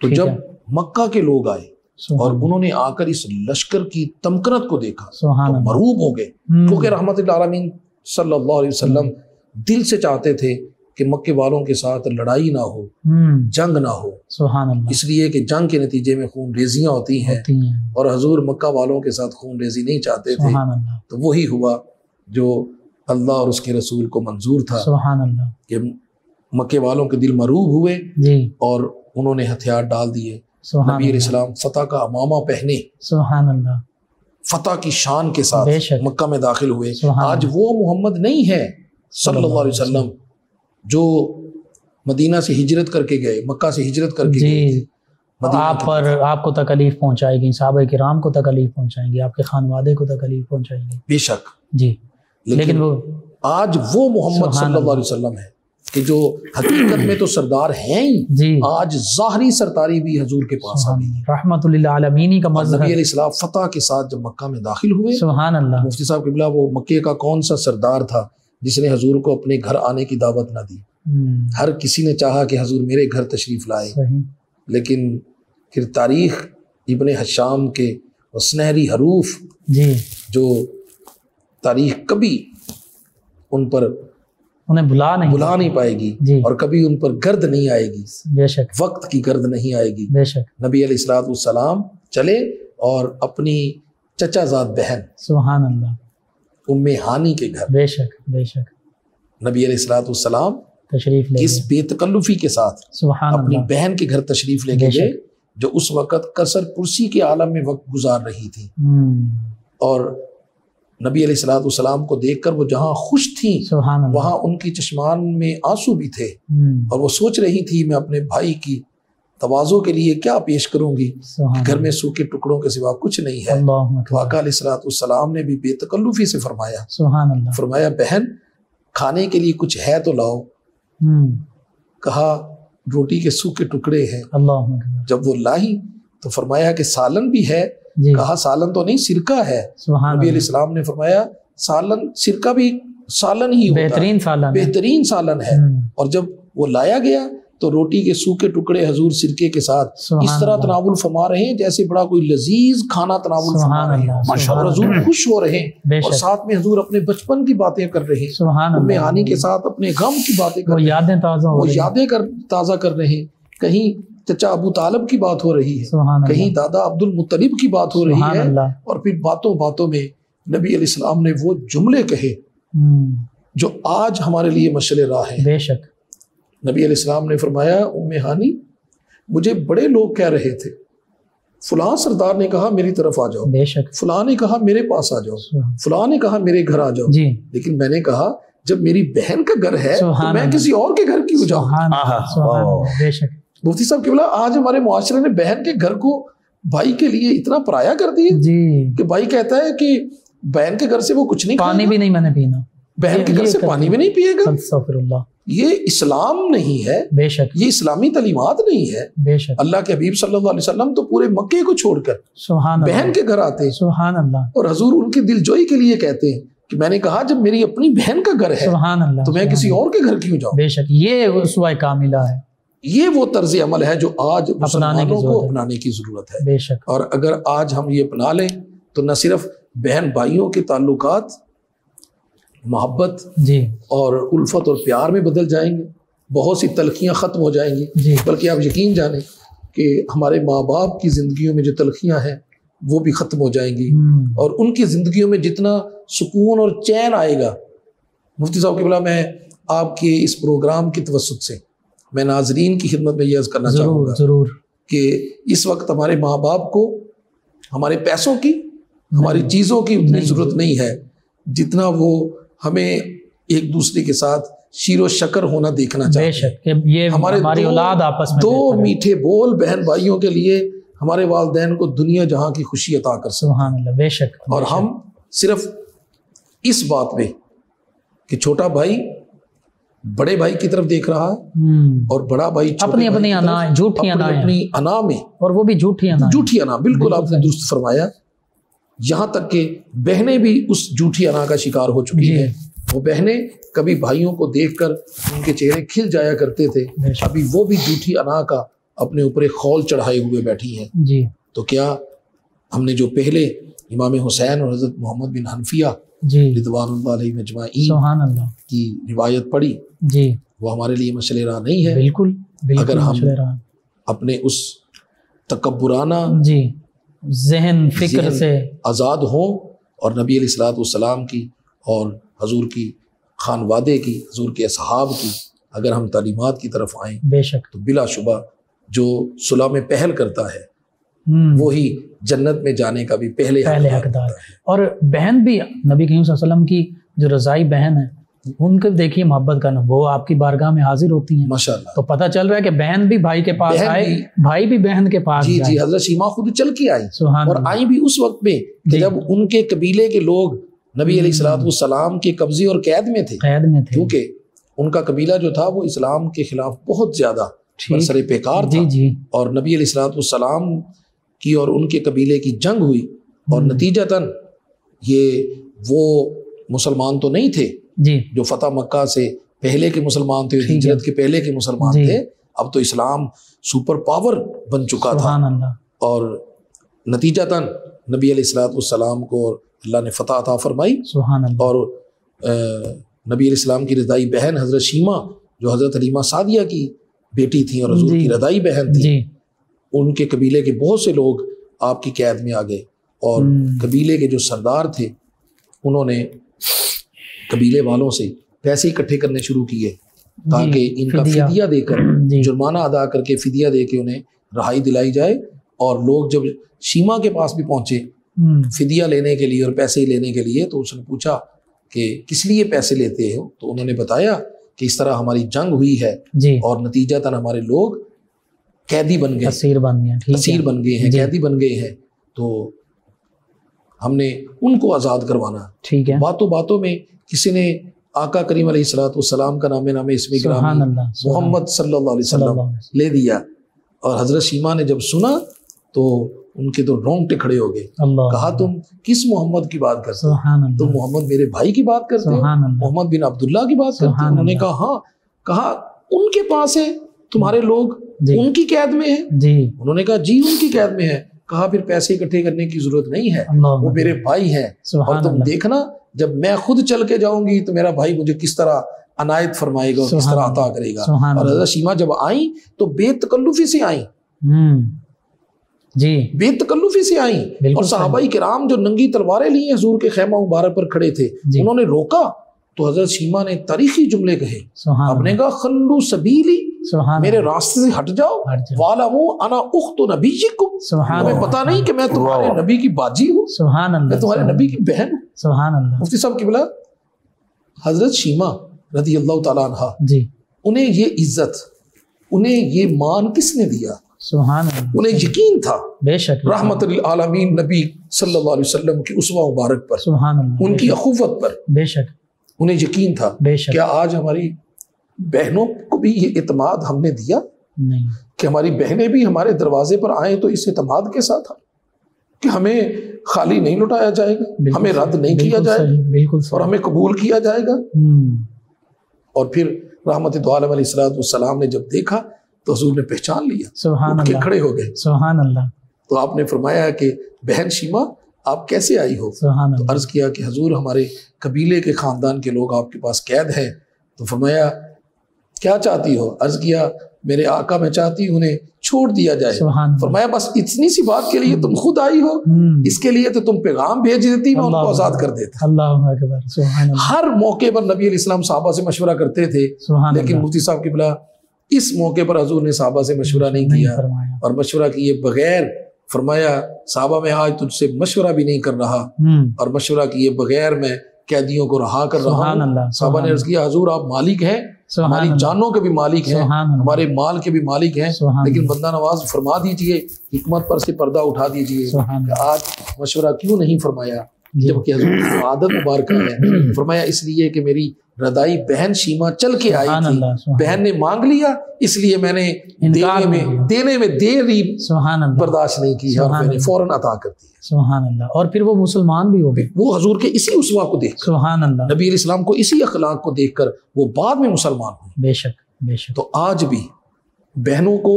تو جب مکہ کے لوگ آئے اور انہوں نے آ کر اس لشکر کی تمکنت کو دیکھا تو مرعوب ہو گئے، کیونکہ رحمت اللہ العالمین صلی اللہ علیہ وسلم دل سے چاہتے تھے کہ مکے والوں کے ساتھ لڑائی نہ ہو، جنگ نہ ہو، سبحان اللہ، اس لیے کہ جنگ کے نتیجے میں خون ریزیاں ہوتی ہیں، اور حضور مکہ والوں کے ساتھ خون ریزی نہیں چاہتے تھے، تو وہی ہوا جو اللہ اور اس کے رسول کو منظور تھا، سبحان اللہ، کہ مکے والوں کے دل مرعوب ہوئے اور انہوں نے ہتھیار ڈال دیے، نبی علیہ السلام فتح کا امامہ پہنے، سبحان اللہ، فتح کی شان کے ساتھ مکہ میں داخل ہوئے۔ آج وہ محمد نہیں ہے صلی اللہ علیہ وسلم جو مدینہ سے ہجرت کر کے گئے، مکہ سے ہجرت کر کے گئے، آپ کو تکلیف پہنچائے گی، صحابہ کرام کو تکلیف پہنچائیں گی، آپ کے خانوادے کو تکلیف پہنچائیں گی، بے شک، جی، لیکن وہ آج وہ محمد صلی اللہ علیہ وسلم ہے کہ جو حقیقت میں تو سردار ہیں ہی، آج ظاہری سرداری بھی حضور کے پاس آ گئی، رحمت للعالمین کا مظہر۔ نبی علیہ السلام فتح کے ساتھ جب مکہ میں داخل ہوئے، سبحان اللہ، مفتی صاحب قبلہ وہ مکے کا کون سا سردار تھا جس نے حضور کو اپنے گھر آنے کی دعوت نہ دی؟ ہر کسی نے چاہا کہ حضور میرے گھر تشریف لائے، لیکن پھر تاریخ ابن حشام کے سنہری حروف جو تاریخ کبھی ان پر انہیں بلا نہیں پائے گی، اور کبھی ان پر گرد نہیں آئے گی، بے شک، وقت کی گرد نہیں آئے گی، بے شک، نبی علیہ السلام چلے اور اپنی چچا زاد بہن سبحان اللہ ام ہانی کے گھر، بے شک، بے شک، نبی علیہ السلام تشریف لے اس بے تکلفی کے ساتھ سبحان اپنی اللہ، بہن کے گھر تشریف لے کے گئے جو اس وقت قصر پرسی کے عالم میں وقت گزار رہی تھی، اور نبی علیہ السلام کو دیکھ کر وہ جہاں خوش تھیں وہاں ان کی چشمان میں آنسو بھی تھے، اور وہ سوچ رہی تھی میں اپنے بھائی کی تواضع کے لیے کیا پیش کروں گی، گھر میں سوکھے ٹکڑوں کے سوا کچھ نہیں ہے۔ آقا علیہ السلام نے بھی بے تکلفی سے فرمایا، سبحان اللہ، فرمایا بہن کھانے کے لیے کچھ ہے تو لاؤ، کہا روٹی کے سوکھے ٹکڑے ہیں، جب وہ لائی تو فرمایا کہ سالن بھی ہے، کہا سالن تو نہیں سرکہ ہے، نبی علیہ السلام نے فرمایا سالن سرکہ بھی سالن ہی ہوتا ہے، بہترین سالن ہے، اور جب وہ لایا گیا تو روٹی کے سوکھے ٹکڑے حضور سرکے کے ساتھ اس طرح تناول فرما رہے ہیں جیسے بڑا کوئی لذیذ کھانا تناول فرما رہے ہیں، اور حضور خوش ہو رہے ہیں، اور ساتھ میں حضور اپنے بچپن کی باتیں کر رہے ہیں، ام ہانی کے ساتھ اپنے غم کی باتیں کر رہے ہیں، وہ یادیں تازہ کر رہے ہیں، کہیں چچا ابو طالب کی بات ہو رہی ہے، کہیں دادا عبد المطلب کی بات ہو رہی ہے، اور پھر باتوں باتوں میں نبی علیہ السلام نے وہ جملے کہے جو آج ہمارے لیے مشعل راہ ہے۔ بے شک، نبی علیہ السلام نے فرمایا ام ہانی مجھے بڑے لوگ کہہ رہے تھے فلاں سردار نے کہا میری طرف آ جاؤ، بے شک، فلاں نے کہا میرے پاس آ جاؤ، فلاں نے کہا میرے گھر آ جاؤ، جی، لیکن میں نے کہا جب میری بہن کا گھر ہے تو سبحان میں اللہ، کسی اور کے گھر کیوں جاؤں؟ سبحان اللہ، سبحان اللہ، بے شک، مفتی صاحب قبلہ آج ہمارے معاشرے نے بہن کے گھر کو بھائی کے لیے اتنا پرایا کر دیا جی، کہ بھائی کہتا ہے کہ بہن کے گھر سے وہ کچھ نہیں پانی کھائے گا، بھی نہیں میں نے پینا، بہن کے گھر سے پانی بھی نہیں پیے گا۔ استغفر اللہ، یہ اسلام نہیں ہے، بے شک، یہ اسلامی تعلیمات نہیں ہے۔ بے شک، اللہ کے حبیب صلی اللہ علیہ وسلم تو پورے مکے کو چھوڑ کر سبحان اللہ، بہن کے گھر آتے ہیں سبحان اللہ، اور حضور ان کی دل جوئی کے لیے کہتے ہیں کہ میں نے کہا جب میری اپنی بہن کا گھر ہے سبحان اللہ، تو میں سبحان کسی اللہ، اور کے گھر کیوں جاؤں؟ بے شک، یہ اسوہ کاملہ ہے، یہ وہ طرز عمل ہے جو آج اپنانے کی مسلمانوں کو ضرورت ہے، اپنانے کی ضرورت ہے۔ بے شک، اور اگر آج ہم یہ اپنا لیں تو نہ صرف بہن بھائیوں کے تعلقات محبت جی، اور الفت اور پیار میں بدل جائیں گے، بہت سی تلخیاں ختم ہو جائیں گی، جی، بلکہ آپ یقین جانیں کہ ہمارے ماں باپ کی زندگیوں میں جو تلخیاں ہیں وہ بھی ختم ہو جائیں گی، اور ان کی زندگیوں میں جتنا سکون اور چین آئے گا۔ مفتی صاحب قبلہ میں آپ کے اس پروگرام کی توسط سے میں ناظرین کی خدمت میں یہ عرض کرنا چاہوں ضرور گا ضرور، کہ اس وقت ہمارے ماں باپ کو ہمارے پیسوں کی، ہماری چیزوں کی اتنی ضرورت نہیں ہے جتنا وہ ہمیں ایک دوسرے کے ساتھ شیر و شکر ہونا دیکھنا بے چاہتے ہیں۔ شک کہ یہ ہماری اولاد آپس میں دو بہتر ہے۔ میٹھے بول بہن بھائیوں کے لیے ہمارے والدین کو دنیا جہاں کی خوشی عطا کر سکتے سبحان اللہ، بے شک، ہیں، اور ہم صرف اس بات پہ کہ چھوٹا بھائی بڑے بھائی کی طرف دیکھ رہا ہے اور بڑا بھائی چھوٹے اپنی بھائی اپنی کی طرف، انا جھوٹی انا اپنی انا میں، اور وہ بھی جھوٹی انا جھوٹی انا، بالکل آپ نے درست فرمایا، یہاں تک کہ بہنیں بھی اس جھوٹی انا کا شکار ہو چکی جی، ہیں۔ وہ بہنیں کبھی بھائیوں کو دیکھ کر ان کے چہرے کھل جایا کرتے تھے، بے شک، ابھی وہ بھی جھوٹی انا کا اپنے اوپر ایک خول چڑھائے ہوئے بیٹھی ہیں۔ جی، تو کیا ہم نے جو پہلے امام حسین اور حضرت محمد بن حنفیہ جی، رضوان اللہ علیہ مجمعین سبحان اللہ، کی روایت پڑھی جی، وہ ہمارے لیے مشعل راہ نہیں ہے؟ بالکل بالکل، اگر ہم مشورہ رہا، اپنے اس تکبرانہ جی، ذہن فکر ذہن سے آزاد ہوں اور نبی علیہ الصلوۃ والسلام کی اور حضور کی خانوادے کی، حضور کے اصحاب کی اگر ہم تعلیمات کی طرف آئیں بے شک، تو بلا شبہ جو صلح میں پہل کرتا ہے وہی جنت میں جانے کا بھی پہلے حقدار ہے۔ اور بہن بھی نبی کریم صلی اللہ علیہ وسلم کی جو رضائی بہن ہے ان کو دیکھیے محبت کرنا، وہ آپ کی بارگاہ میں حاضر ہوتی ہیں، ماشاءاللہ۔ تو پتہ چل رہا ہے کہ بہن بھی بھائی کے پاس بہن آئے، بھی- بھائی بھی بہن کے پاس جی جائے۔ جی، حضرت شیما خود چل کے آئی سبحان اور اللہ، آئی بھی اس وقت میں کہ جی، جب ان کے قبیلے کے لوگ نبی علیہ الصلوۃ والسلام کے قبضے اور قید میں تھے، قید میں تھے، کیونکہ ان کا قبیلہ جو تھا وہ اسلام کے خلاف بہت زیادہ ٹھیک، برسر پیکار تھا، جی جی، اور نبی علیہ الصلوۃ والسلام کی اور ان کے قبیلے کی جنگ ہوئی، اور نتیجتاً یہ وہ مسلمان تو نہیں تھے جی، جو فتح مکہ سے پہلے کے مسلمان تھے، ٹھیک ہے، ہجرت کے پہلے کے مسلمان جی، تھے، اب تو اسلام سپر پاور بن چکا تھا، سبحان اللہ، اور نتیجتاً نبی علیہ الصلوۃ والسلام کو اللہ نے فتح عطا فرمائی، سبحان اللہ، اور نبی علیہ السلام کی رضائی بہن حضرت شیما جو حضرت حلیمہ سعدیہ کی بیٹی تھیں اور حضور جی، کی رضائی بہن تھیں، جی، ان کے قبیلے کے بہت سے لوگ آپ کی قید میں آ گئے، اور قبیلے کے جو سردار تھے انہوں نے قبیلے والوں سے پیسے اکٹھے کرنے شروع کیے تاکہ ان کا فدیہ، فدیہ دے کر جی، جرمانہ ادا کر کے فدیہ دے کے انہیں رہائی دلائی جائے، اور لوگ جب شیما کے پاس بھی پہنچے فدیہ لینے کے لیے اور پیسے لینے کے لیے تو اس نے پوچھا کہ کس لیے پیسے لیتے ہو، تو انہوں نے بتایا کہ اس طرح ہماری جنگ ہوئی ہے جی، اور نتیجتاً ہمارے لوگ قیدی بن گئے، اسیر بن گیا، ٹھیک ہے، اسیر بن گئے ہیں، جی، قیدی بن گئے ہیں، تو ہم نے ان کو آزاد کروانا۔ ٹھیک ہے، باتوں باتوں میں کسی نے آقا کریم علیہ الصلوۃ والسلام کا نام اسم سبحان گرامی اللہ، سبحان محمد صلی اللہ علیہ صلی اللہ وسلم علیہ وسلم، لے دیا، اور حضرت شیما نے جب سنا تو ان کے تو رونگٹے کھڑے ہو گئے، اللہ، کہا تم کس محمد کی بات کرتے ہو؟ سبحان تم اللہ، محمد میرے بھائی کی بات کرتے ہو، سبحان اللہ، محمد بن عبداللہ کی بات کرتے ہو؟ سبحان انہوں نے اللہ، کہا ہاں، کہا ان کے پاس ہے تمہارے لوگ، جی، ان کی قید میں ہے؟ جی، انہوں نے کہا جی ان کی قید میں ہے۔ کہا پھر پیسے اکٹھے کرنے کی ضرورت نہیں ہے، اللہ، وہ میرے بھائی ہیں، اور سبحان تم اللہ، دیکھنا جب میں خود چل کے جاؤں گی تو میرا بھائی مجھے کس طرح عنایت فرمائے گا اور کس سبحان طرح اللہ، عطا کرے گا۔ سبحان اور اللہ، حضرت شیما جب آئیں تو بے تکلفی سے آئیں، جی، بے تکلفی سے آئیں، بالکل اور صحابہ کرام جو ننگی تلواریں لی ہیں حضور کے خیمہ مبارک پر کھڑے تھے، جی، انہوں نے روکا تو حضرت شیما نے تاریخی جملے کہے. سبحان آپ نے کہا خلو سبیلی، سبحان میرے راستے سے ہٹ جاؤ. وَاعْلَمُوا أَنَا أُخْتُ نَبِيِّكُمْ، سبحان تمہیں پتہ نہیں کہ میں تمہارے نبی کی باجی ہوں، سبحان اللہ، میں تمہارے نبی کی بہن ہوں. سبحان اللہ. مفتی صاحب کی بلا حضرت شیما رضی اللہ تعالیٰ عنہ، جی انہیں یہ عزت، انہیں یہ مان کس نے دیا؟ سبحان اللہ. انہیں یقین تھا بے شک رحمت للعالمین نبی صلی اللہ علیہ وسلم کی اسوہ مبارک پر، سبحان اللہ. ان کی اخوت پر بے شک انہیں یقین تھا. بے شک. کیا آج ہماری بہنوں کو بھی یہ اعتماد ہم نے دیا نہیں. کہ ہماری بہنیں بھی ہمارے دروازے پر آئیں تو اس اعتماد کے ساتھ آئیں کہ ہمیں خالی نہیں لوٹایا جائے گا، ہمیں رد نہیں کیا جائے گا، بالکل اور ہمیں قبول کیا جائے گا؟ اور پھر رحمت دو عالم علیہ السلام نے جب دیکھا تو حضور نے پہچان لیا، سبحان اٹھ کے اللہ، کھڑے ہو گئے. سبحان اللہ، تو آپ نے فرمایا کہ بہن شیما آپ کیسے آئی ہو؟ سبحان تو اللہ. عرض کیا کہ حضور ہمارے قبیلے کے خاندان کے لوگ آپ کے پاس قید ہیں. تو فرمایا کیا چاہتی ہو؟ عرض کیا میرے آقا میں چاہتی ہوں انہیں چھوڑ دیا جائے. سبحان اللہ. فرمایا بس اتنی سی بات کے لیے تم خود آئی ہو؟ اس کے لیے تو تم پیغام بھیج دیتی، میں ان کو آزاد کر دیتا. اللہ اکبر. سبحان اللہ. ہر موقع پر نبی علیہ السلام صحابہ سے مشورہ کرتے تھے، سبحان لیکن اللہ. مفتی صاحب کی بلا اس موقع پر حضور نے صحابہ سے مشورہ نہیں کیا، فرمایا. اور مشورہ کیے بغیر فرمایا صحابہ میں آج تجھ سے مشورہ بھی نہیں کر رہا، اور مشورہ کیے بغیر میں قیدیوں کو رہا کر رہا سبحان ہوں. اللہ. صحابہ نے عرض کیا حضور آپ مالک ہیں، ہماری جانوں کے بھی مالک ہیں، ہمارے مال کے بھی مالک ہیں، لیکن بندہ نواز فرما دیجئے، حکمت پر سے پردہ اٹھا دیجئے کہ آج مشورہ کیوں نہیں فرمایا، جبکہ حضور کی عادت مبارکہ ہے. فرمایا اس لیے کہ میری ردائی بہن شیما چل کے آئی تھی، بہن نے مانگ لیا، اس لیے میں نے دینے میں دیری برداشت نہیں کی اور میں نے فوراً عطا کر دی. سبحان اللہ. اور پھر وہ مسلمان بھی ہو گئے، وہ حضور کے اسی اسوہ کو دیکھ کر، سبحان اللہ، نبی علیہ السلام کو اسی اخلاق کو دیکھ کر وہ بعد میں مسلمان ہوئے. بے شک بے شک. تو آج بھی بہنوں کو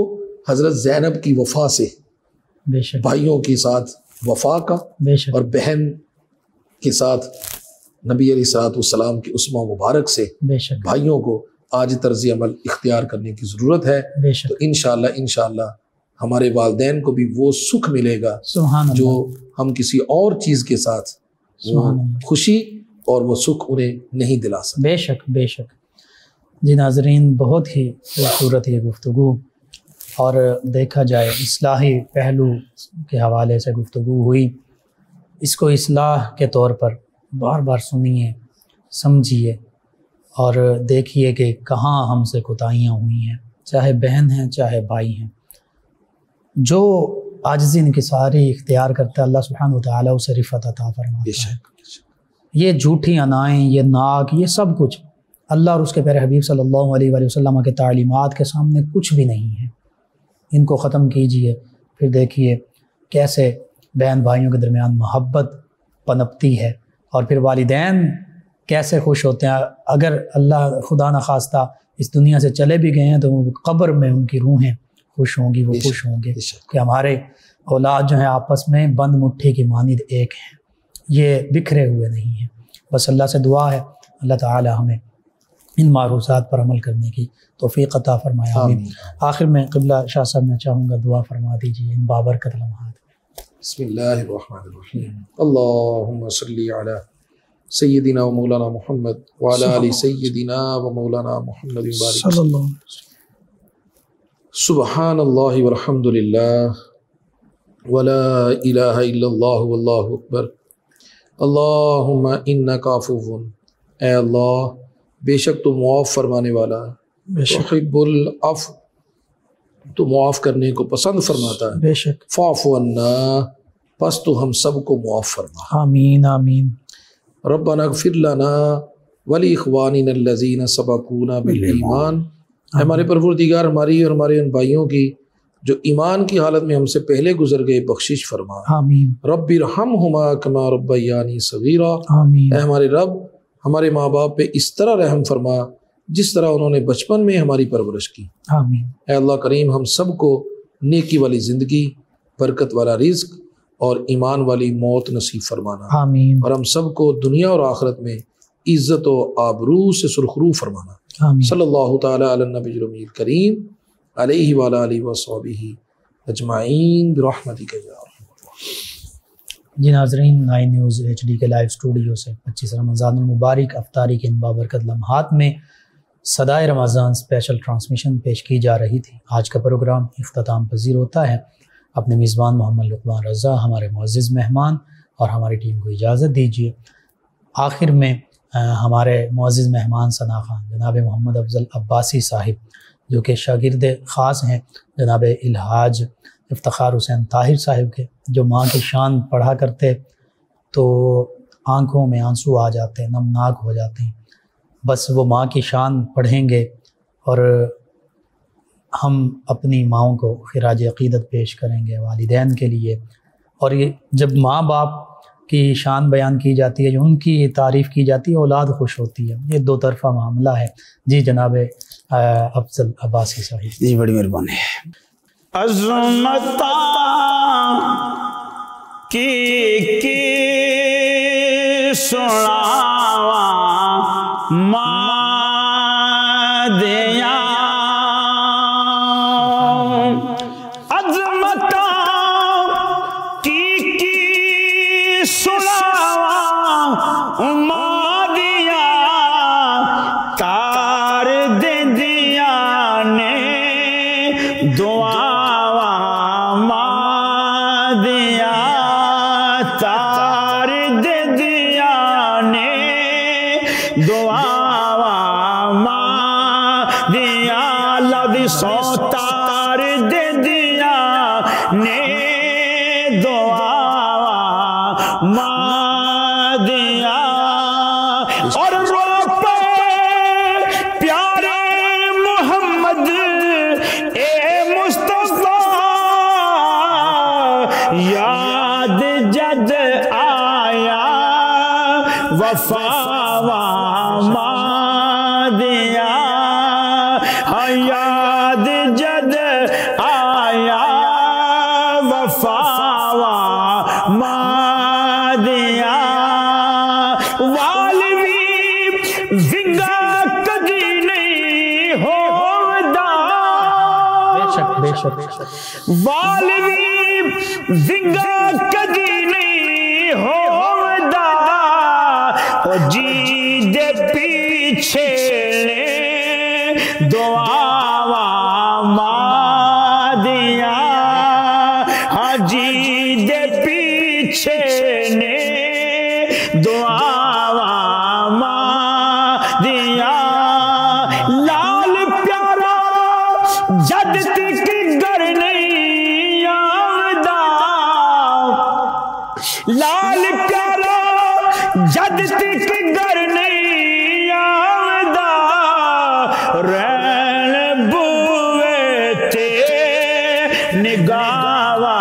حضرت زینب کی وفا سے، بے شک بھائیوں کے ساتھ وفا کا، بے شک. اور بہن کے ساتھ نبی علیہ السلام کی اسمہ مبارک سے بے شک بھائیوں کو آج طرز عمل اختیار کرنے کی ضرورت ہے. بے شک. تو انشاءاللہ ہمارے والدین کو بھی وہ سکھ ملے گا سبحان اللہ. جو ہم کسی اور چیز کے ساتھ وہ سبحان اللہ. خوشی اور وہ سکھ انہیں نہیں دلا سکتے. بے شک بے شک. جی ناظرین، بہت ہی خوبصورت یہ گفتگو، اور دیکھا جائے اصلاحی پہلو کے حوالے سے گفتگو ہوئی. اس کو اصلاح کے طور پر بار بار سنیے، سمجھیے، اور دیکھیے کہ کہاں ہم سے کوتاہیاں ہوئی ہیں، چاہے بہن ہیں چاہے بھائی ہیں. جو عاجزی انکساری اختیار کرتا ہے اللہ سبحانہ وتعالیٰ اسے رفعت عطا فرماتا ہے. یہ جھوٹی انائیں، یہ ناک، یہ سب کچھ اللہ اور اس کے پیارے حبیب صلی اللہ علیہ وآلہ وسلم کے تعلیمات کے سامنے کچھ بھی نہیں ہے. ان کو ختم کیجئے، پھر دیکھیے کیسے بہن بھائیوں کے درمیان محبت پنپتی ہے، اور پھر والدین کیسے خوش ہوتے ہیں. اگر اللہ خدا نخواستہ اس دنیا سے چلے بھی گئے ہیں تو وہ قبر میں ان کی روحیں خوش ہوں گی، وہ خوش ہوں گے کہ ہمارے اولاد جو ہیں آپس میں بند مٹھی کی مانند ایک ہیں، یہ بکھرے ہوئے نہیں ہیں. بس اللہ سے دعا ہے اللہ تعالی ہمیں ان معروضات پر عمل کرنے کی توفیق عطا فرمائے. آمین. آخر میں قبلہ شاہ صاحب میں چاہوں گا دعا فرما دیجیے ان بابرکت لمحات. بسم اللہ الرحمن الرحیم. اللہم صلی علی سیدنا و مولانا محمد وعلی آل سیدنا و مولانا محمد صلی اللہ علیہ وسلم. سبحان اللہ والحمد للہ ولا الہ الا اللہ واللہ اکبر. اللہم انک عفو، اے اللہ بے شک تو معاف فرمانے والا ہے، تحب العفو، تو معاف کرنے کو پسند فرماتا ہے. بے شک. فاعف عنا، پس تو ہم سب کو معاف فرما. آمین آمین. ربنا اغفر لنا ولاخواننا الذین سبقونا بالایمان. ہمارے پروردگار ہماری اور ہمارے ان بھائیوں کی جو ایمان کی حالت میں ہم سے پہلے گزر گئے بخشش فرما. آمین. رب ارحمہما کما ربیانی صغیرا. آمین. اے ہمارے رب ہمارے ماں باپ پہ اس طرح رحم فرما جس طرح انہوں نے بچپن میں ہماری پرورش کی. آمین. اے اللہ کریم ہم سب کو نیکی والی زندگی، برکت والا رزق اور ایمان والی موت نصیب فرمانا. آمین. اور ہم سب کو دنیا اور آخرت میں عزت و آبرو سے سرخرو فرمانا. آمین. صلی اللہ تعالی علی النبی الامی الکریم علیہ وعلی آلہ وصحبہ اجمعین برحمتک یا ارحم الراحمین. جی ناظرین، 9 نیوز HD کے لائیو اسٹوڈیو سے 25 رمضان المبارک افطاری کے ان بابرکت لمحات میں صدائے رمضان اسپیشل ٹرانسمیشن پیش کی جا رہی تھی۔ آج کا پروگرام اختتام پذیر ہوتا ہے۔ اپنے میزبان محمد لقمان رضا، ہمارے معزز مہمان اور ہماری ٹیم کو اجازت دیجیے۔ آخر میں ہمارے معزز مہمان ثنا خان جناب محمد افضل عباسی صاحب، جو کہ شاگرد خاص ہیں جناب الحاج افتخار حسین طاہر صاحب کے، جو ماں کی شان پڑھا کرتے تو آنکھوں میں آنسو آ جاتے ہیں، نمناک ہو جاتے ہیں۔ بس وہ ماں کی شان پڑھیں گے اور ہم اپنی ماؤں کو خراج عقیدت پیش کریں گے والدین کے لیے۔ اور یہ جب ماں باپ کی شان بیان کی جاتی ہے، جو ان کی تعریف کی جاتی ہے، اولاد خوش ہوتی ہے۔ یہ دو طرفہ معاملہ ہے۔ جی جناب افضل عباسی صاحب۔ جی بڑی مہربانی۔ عظمتاں کی سناواں ماں دیا، عظمتاں کی سناواں ماں دیا، تار دے دیا نے دعا سوتار دے دیا نے دعا ماں دیا، اور رو پہ پیارے محمد اے مصطفیٰ، یاد جد آیا وفا ماں دیا، یاد جد آیا وفا ماں دیا، والوی زنگا کدی نہیں ہودا، بے شک والوی زنگا کدی نہیں ہودا، او جی دے پیچھے دعا ماں دیا، حاجی دے پیچھے نے دعا ماں دیا، لال پیارا جد تک گر نہیں آمدا، لال پیارا جد تک گر نہیں آمدا، رین بوے تے نگاوا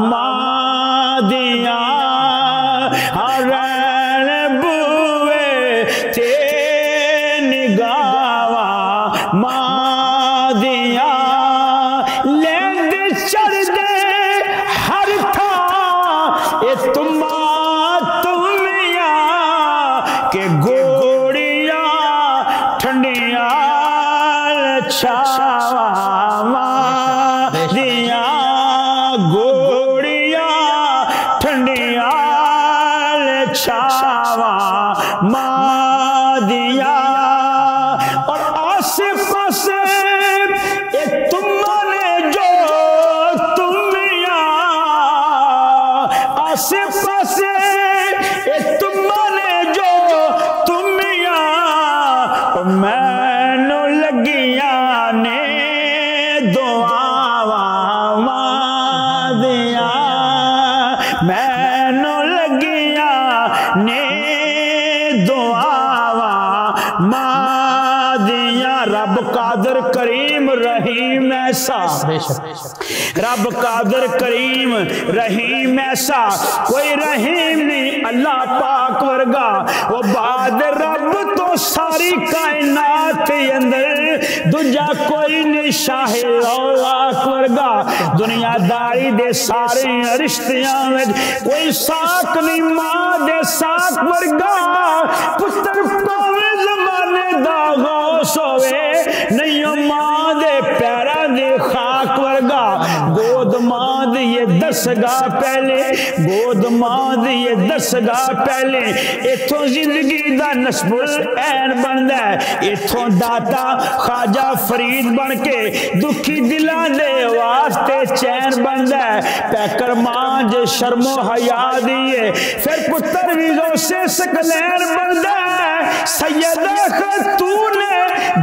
ماں دیا، رین بوے تے نگاوا ماں دیا، لیند چڑھ دے ہر تھا اے تمہاں تمیاں، کہ گوڑیاں ٹھنڈیاں چھاوا ماں دیا، گوڑیاں ٹھنڈیاں چھاوا ماں دیا، اور آسے پاسے تمہاں نے جو تمیاں، آسے پاسے تمہاں نے جو تمیاں، میں نو لگیاں نے دعا ماں دیا، میں نو لگیاں نے دعا ماں دیا، رب قادر کریم رحیم ایسا، رب قادر کریم رحیم ایسا، کوئی رحیم نہیں اللہ پاک ورگا، وہ بعد رب تو ساری کائنات اندر دجا کوئی نہیں شاہ اولاک ورگا، دنیا داری دے سارے رشتیاں میں کوئی ساک نہیں ماں دے ساک ورگا، پتر پاوے زمانے دا غوث ہوئے نہیں ماں دے پیرا دے خواہ خاک ورگا گود ماں دی یہ دسگا پہلے گود ماں دی یہ دسگا پہلے اتھوں زندگی دا نصب العین بندا ہے اتھوں داتا خواجہ فرید بن کے دکھی دلان دے واسطے چین بندا ہے پیکر ماں جے شرم و حیا دیے پھر پتر بھی غوث ثقلین بندا ہے سیدہ خاتون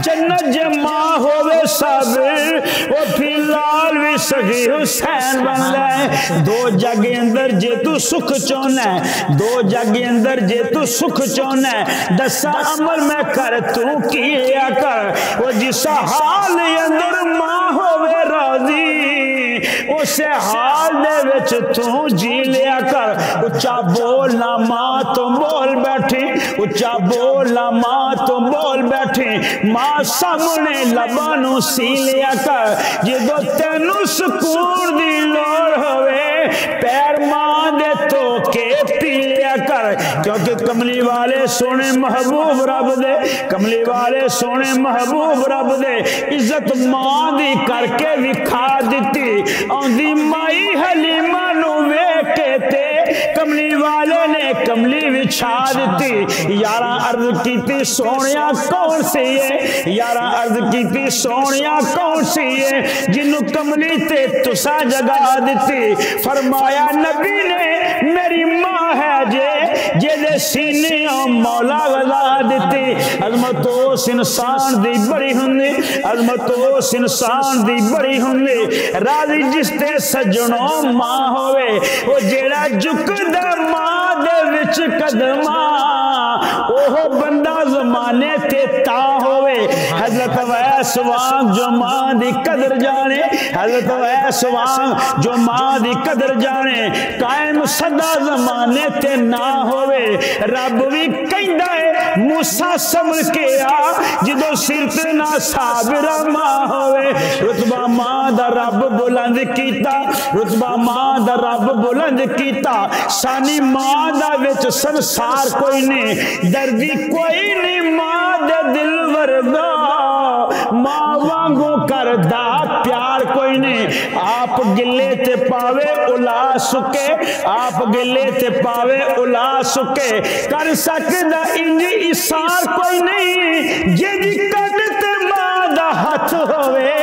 جنت جے ماں ہوئے صابر وہ پھر لال بھی سخی حسین بندا ہے دو جگ اندر جے تو سکھ چونا ہے دو جگ اندر جے تو سکھ چونا ہے دسا عمل میں کر تو کیا کر وہ جسا حال اندر ماں ہوئے راضی اسے حال دے وچ تو جی لیا کر اچھا بولنا ماں تو بول بیٹھی اچھا بولنا ماں تو بول بیٹھی ماں سامنے لبانوں سی لیا کر جدو تینوں سکون دی لوڑ ہوئے پیر ماں دے تو کے پی لیا کر کیونکہ کملی والے سونے محبوب رب دے کملی والے سونے محبوب رب دے عزت ماں دی کر کے وکھا دیتی آندھی مائی حلیمہ نو ویکھے تے کملی والے نے کملی وچھا دیتی یاراں عرض کیتی سونیا کون سی ہے یاراں عرض کیتی سونیا کون سی ہے جنوں کملی تے تسا جگا دیتی فرمایا نبی نے میری ماں ہے جے دے سینے مولا غذا دیتی عظمت اس انسان دی بڑی ہوندی عظمت اس انسان دی بڑی ہوندی راضی جس تے سجنوں ماں ہوئے وہ جیڑا جھکدا ماں دے وچ قدماں اوہ بندہ زمانے تے تا ہوئے حضرت ویس وانگ جو ماں دی قدر جانے حضرت ویس وانگ جو ماں دی قدر جانے قائم صدا زمانے تے نہ ہوئے رب بھی کہندا ہے موسیٰ صبر کے آ جدو سر تے نہ صابرہ ماں ہوئے رتبہ ماں دا رب بلند کیتا رتبہ ماں دا رب بلند کیتا سانی ماں دا وچ سنسار کوئی نہیں دردی کوئی نہیں ماں دے دل ورگا ماں وانگوں کردا پیار کوئی نہیں آپ گلے تے پاوے الا سکے آپ گلے تے پاوے الا سکے کر سکدا انجی اسار کوئی نہیں جیدی کٹ تے ماں دا ہاتھ ہوئے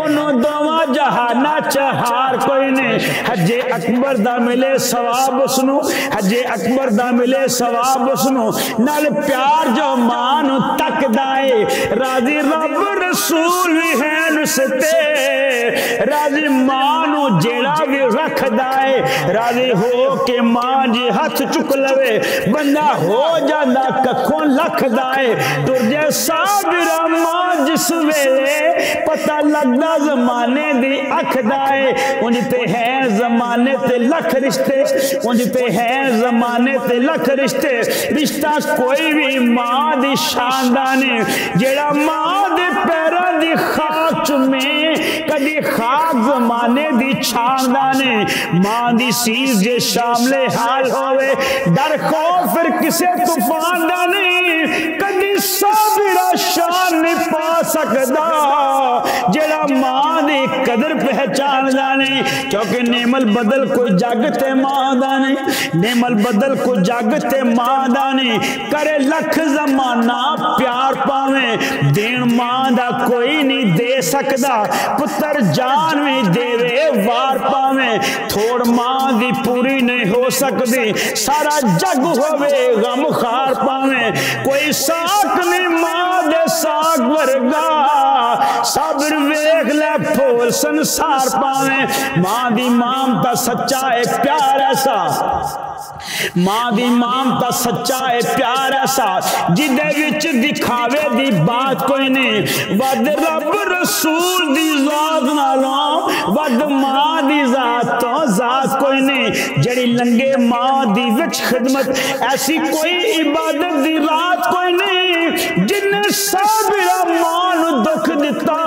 انہوں دوواں جہانا چہار کوئی نہیں حج اکبر دا ملے ثواب اسنو حج اکبر دا ملے ثواب اسنو نال پیار جو مانو تک دائے راضی رب رسول بھی ہیں نستے راضی مانو جیڑا بھی رکھ دائے راضی ہو کہ ماں جی ہاتھ چک لوے بندہ ہو جاندہ ککھوں لکھ دائے ترجے صابرہ ماں جس ویلے پتہ لگنا زمانے دی اکھ دائے انج تے ہیں زمانے تے لکھ رشتے انج تے ہیں زمانے تے لکھ رشتے رشتہ کوئی بھی ماں دی شاندانے جیڑا ماں دے پیران دی خاک چمیں کدی خاک زمانے دی چھاندانے ماں دی سیز جے شامل حال ہوئے در خوف پھر کسے طوفان دانے کدی صابرہ شان نہیں پا سکدا جیڑا ماں دی قدر پہچان دانے کیونکہ نعم البدل کو جاگتے ماں دانے نعم البدل کو جاگتے ماں دانے کرے لکھ زمانہ پیار پاویں دین ماں دا کوئی نہیں دے سکدا پتر جان میں دے رے وار پاویں تھوڑ ماں دی پوری نہیں ہو سکدی سارا جگ ہوئے غم خار پاویں کوئی ساک نہیں ماں دے ساک ورگا صبر ویکھ لے پھول سنسار پاویں ماں دی مامتا سچا ہے پیار ایسا ماں دی مامتا سچا ہے پیار ایسا جدے وچ دکھاوے دی بات کوئی نہیں ود رب رسول دی ذات نالوں ود ماں دی ذات تو ذات کوئی نہیں جڑی لنگے ماں دی وچ خدمت ایسی کوئی عبادت دی رات کوئی نہیں جن صابرہ ماں نو دکھ دیتا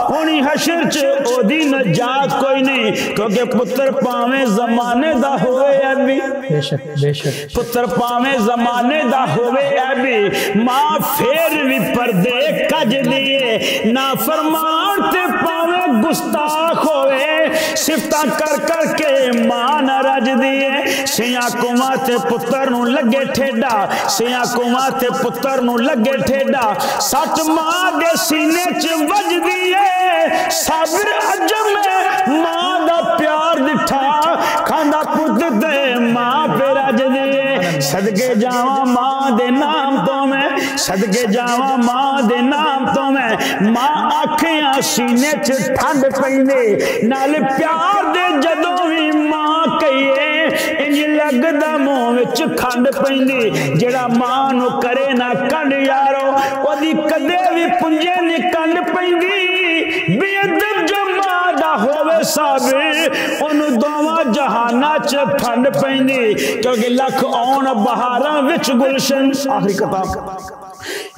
ہونی حشر چ او دی نجات کوئی نہیں کیونکہ پتر پاویں زمانے دا ہوئے ابھی بے شک پتر پاویں زمانے دا ہوئے ابھی ماں پھر بھی پردے کج دیے نافرمان تے پاویں گستاخ ہوئے صفتاں کر کر کے ماں نہ رج دیے سیاں کماں تے پتر نو لگے ٹھیڈا سیاں کماں تے پتر نو لگے ٹھیڈا سچ ماں دے سینے چ وج دیے صابر عجم میں ماں دا پیار دٹھا کھاندا پت تے ماں پہ رج دیے صدقے جاواں ماں دے نام تو میں صدقے جاواں ماں دے نام تو میں ماں آکھیاں سینے چ ٹھنڈ پیندے نال پیار دے جدوں وی ماں کہیے انج لگدا منہ وچ کھنڈ پیندی جڑا ماں نو کرے نہ کنڈ یارو اودی کدے وی پنجے نہیں کنڈ پیندی بے ادب جو ماں دا ہووے صابر اونوں دوواں جہاناں چ پھنڈ پیندی کیونکہ لکھ آن بہاراں وچ گلشن آخری کتاب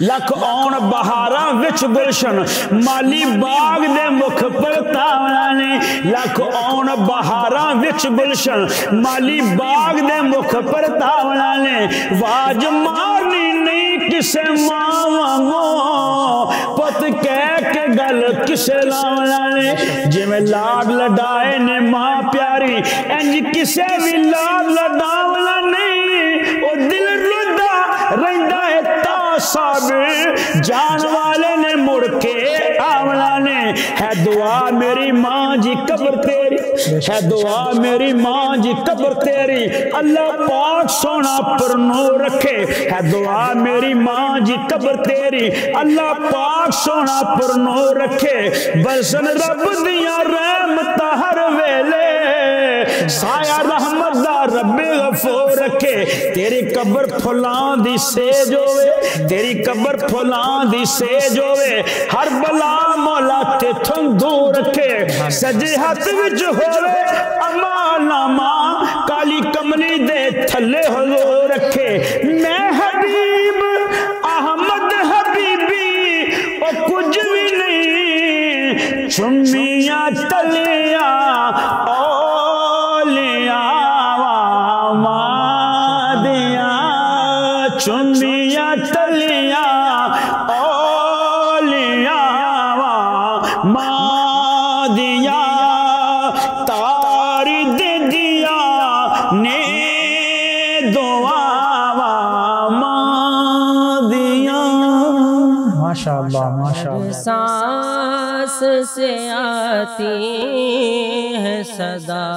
لکھ آن بہاراں وچ گلشن مالی باغ دے مکھ پرتاونا نے لکھ آن بہاراں وچ گلشن مالی باغ دے مکھ پرتاونا نے واج مارنی نہیں کسے ماں وانگو پت کہہ کے گل کسے لاونا نے جی میں لاڈ لڈائے نے ماں پیاری انج کسے بھی لاڈ لڈاونا نہیں او دل ردا رہندا ہے صابر جان والے نے مڑ کے آونا نے ہے دعا میری ماں جی قبر تیری ہے دعا میری ماں جی قبر تیری اللہ پاک سونا پر نور رکھے ہے دعا میری ماں جی قبر تیری اللہ پاک سونا پر نور رکھے برسن رب دیاں رحمت ہر ویلے سایہ رحمت دا رب غفور رکھے تیری قبر پھلان دی سیج ہوئے تیری قبر پھلان دی سیج ہوئے ہر بلا مولا تے تھن دور رکھے سجے ہاتھ وچ ہوئے امان امان کالی کملی دے تھلے حضور رکھے میں حبیب احمد حبیبی او کچھ بھی نہیں چمیاں تلیاں اولیاں وامادیاں چمیاں تلیاں اولیاں وامادیاں تاری دے دیا نے دعا وامادیاں ماشاءاللہ ماشاءاللہ سانس سے آتی ہے صدا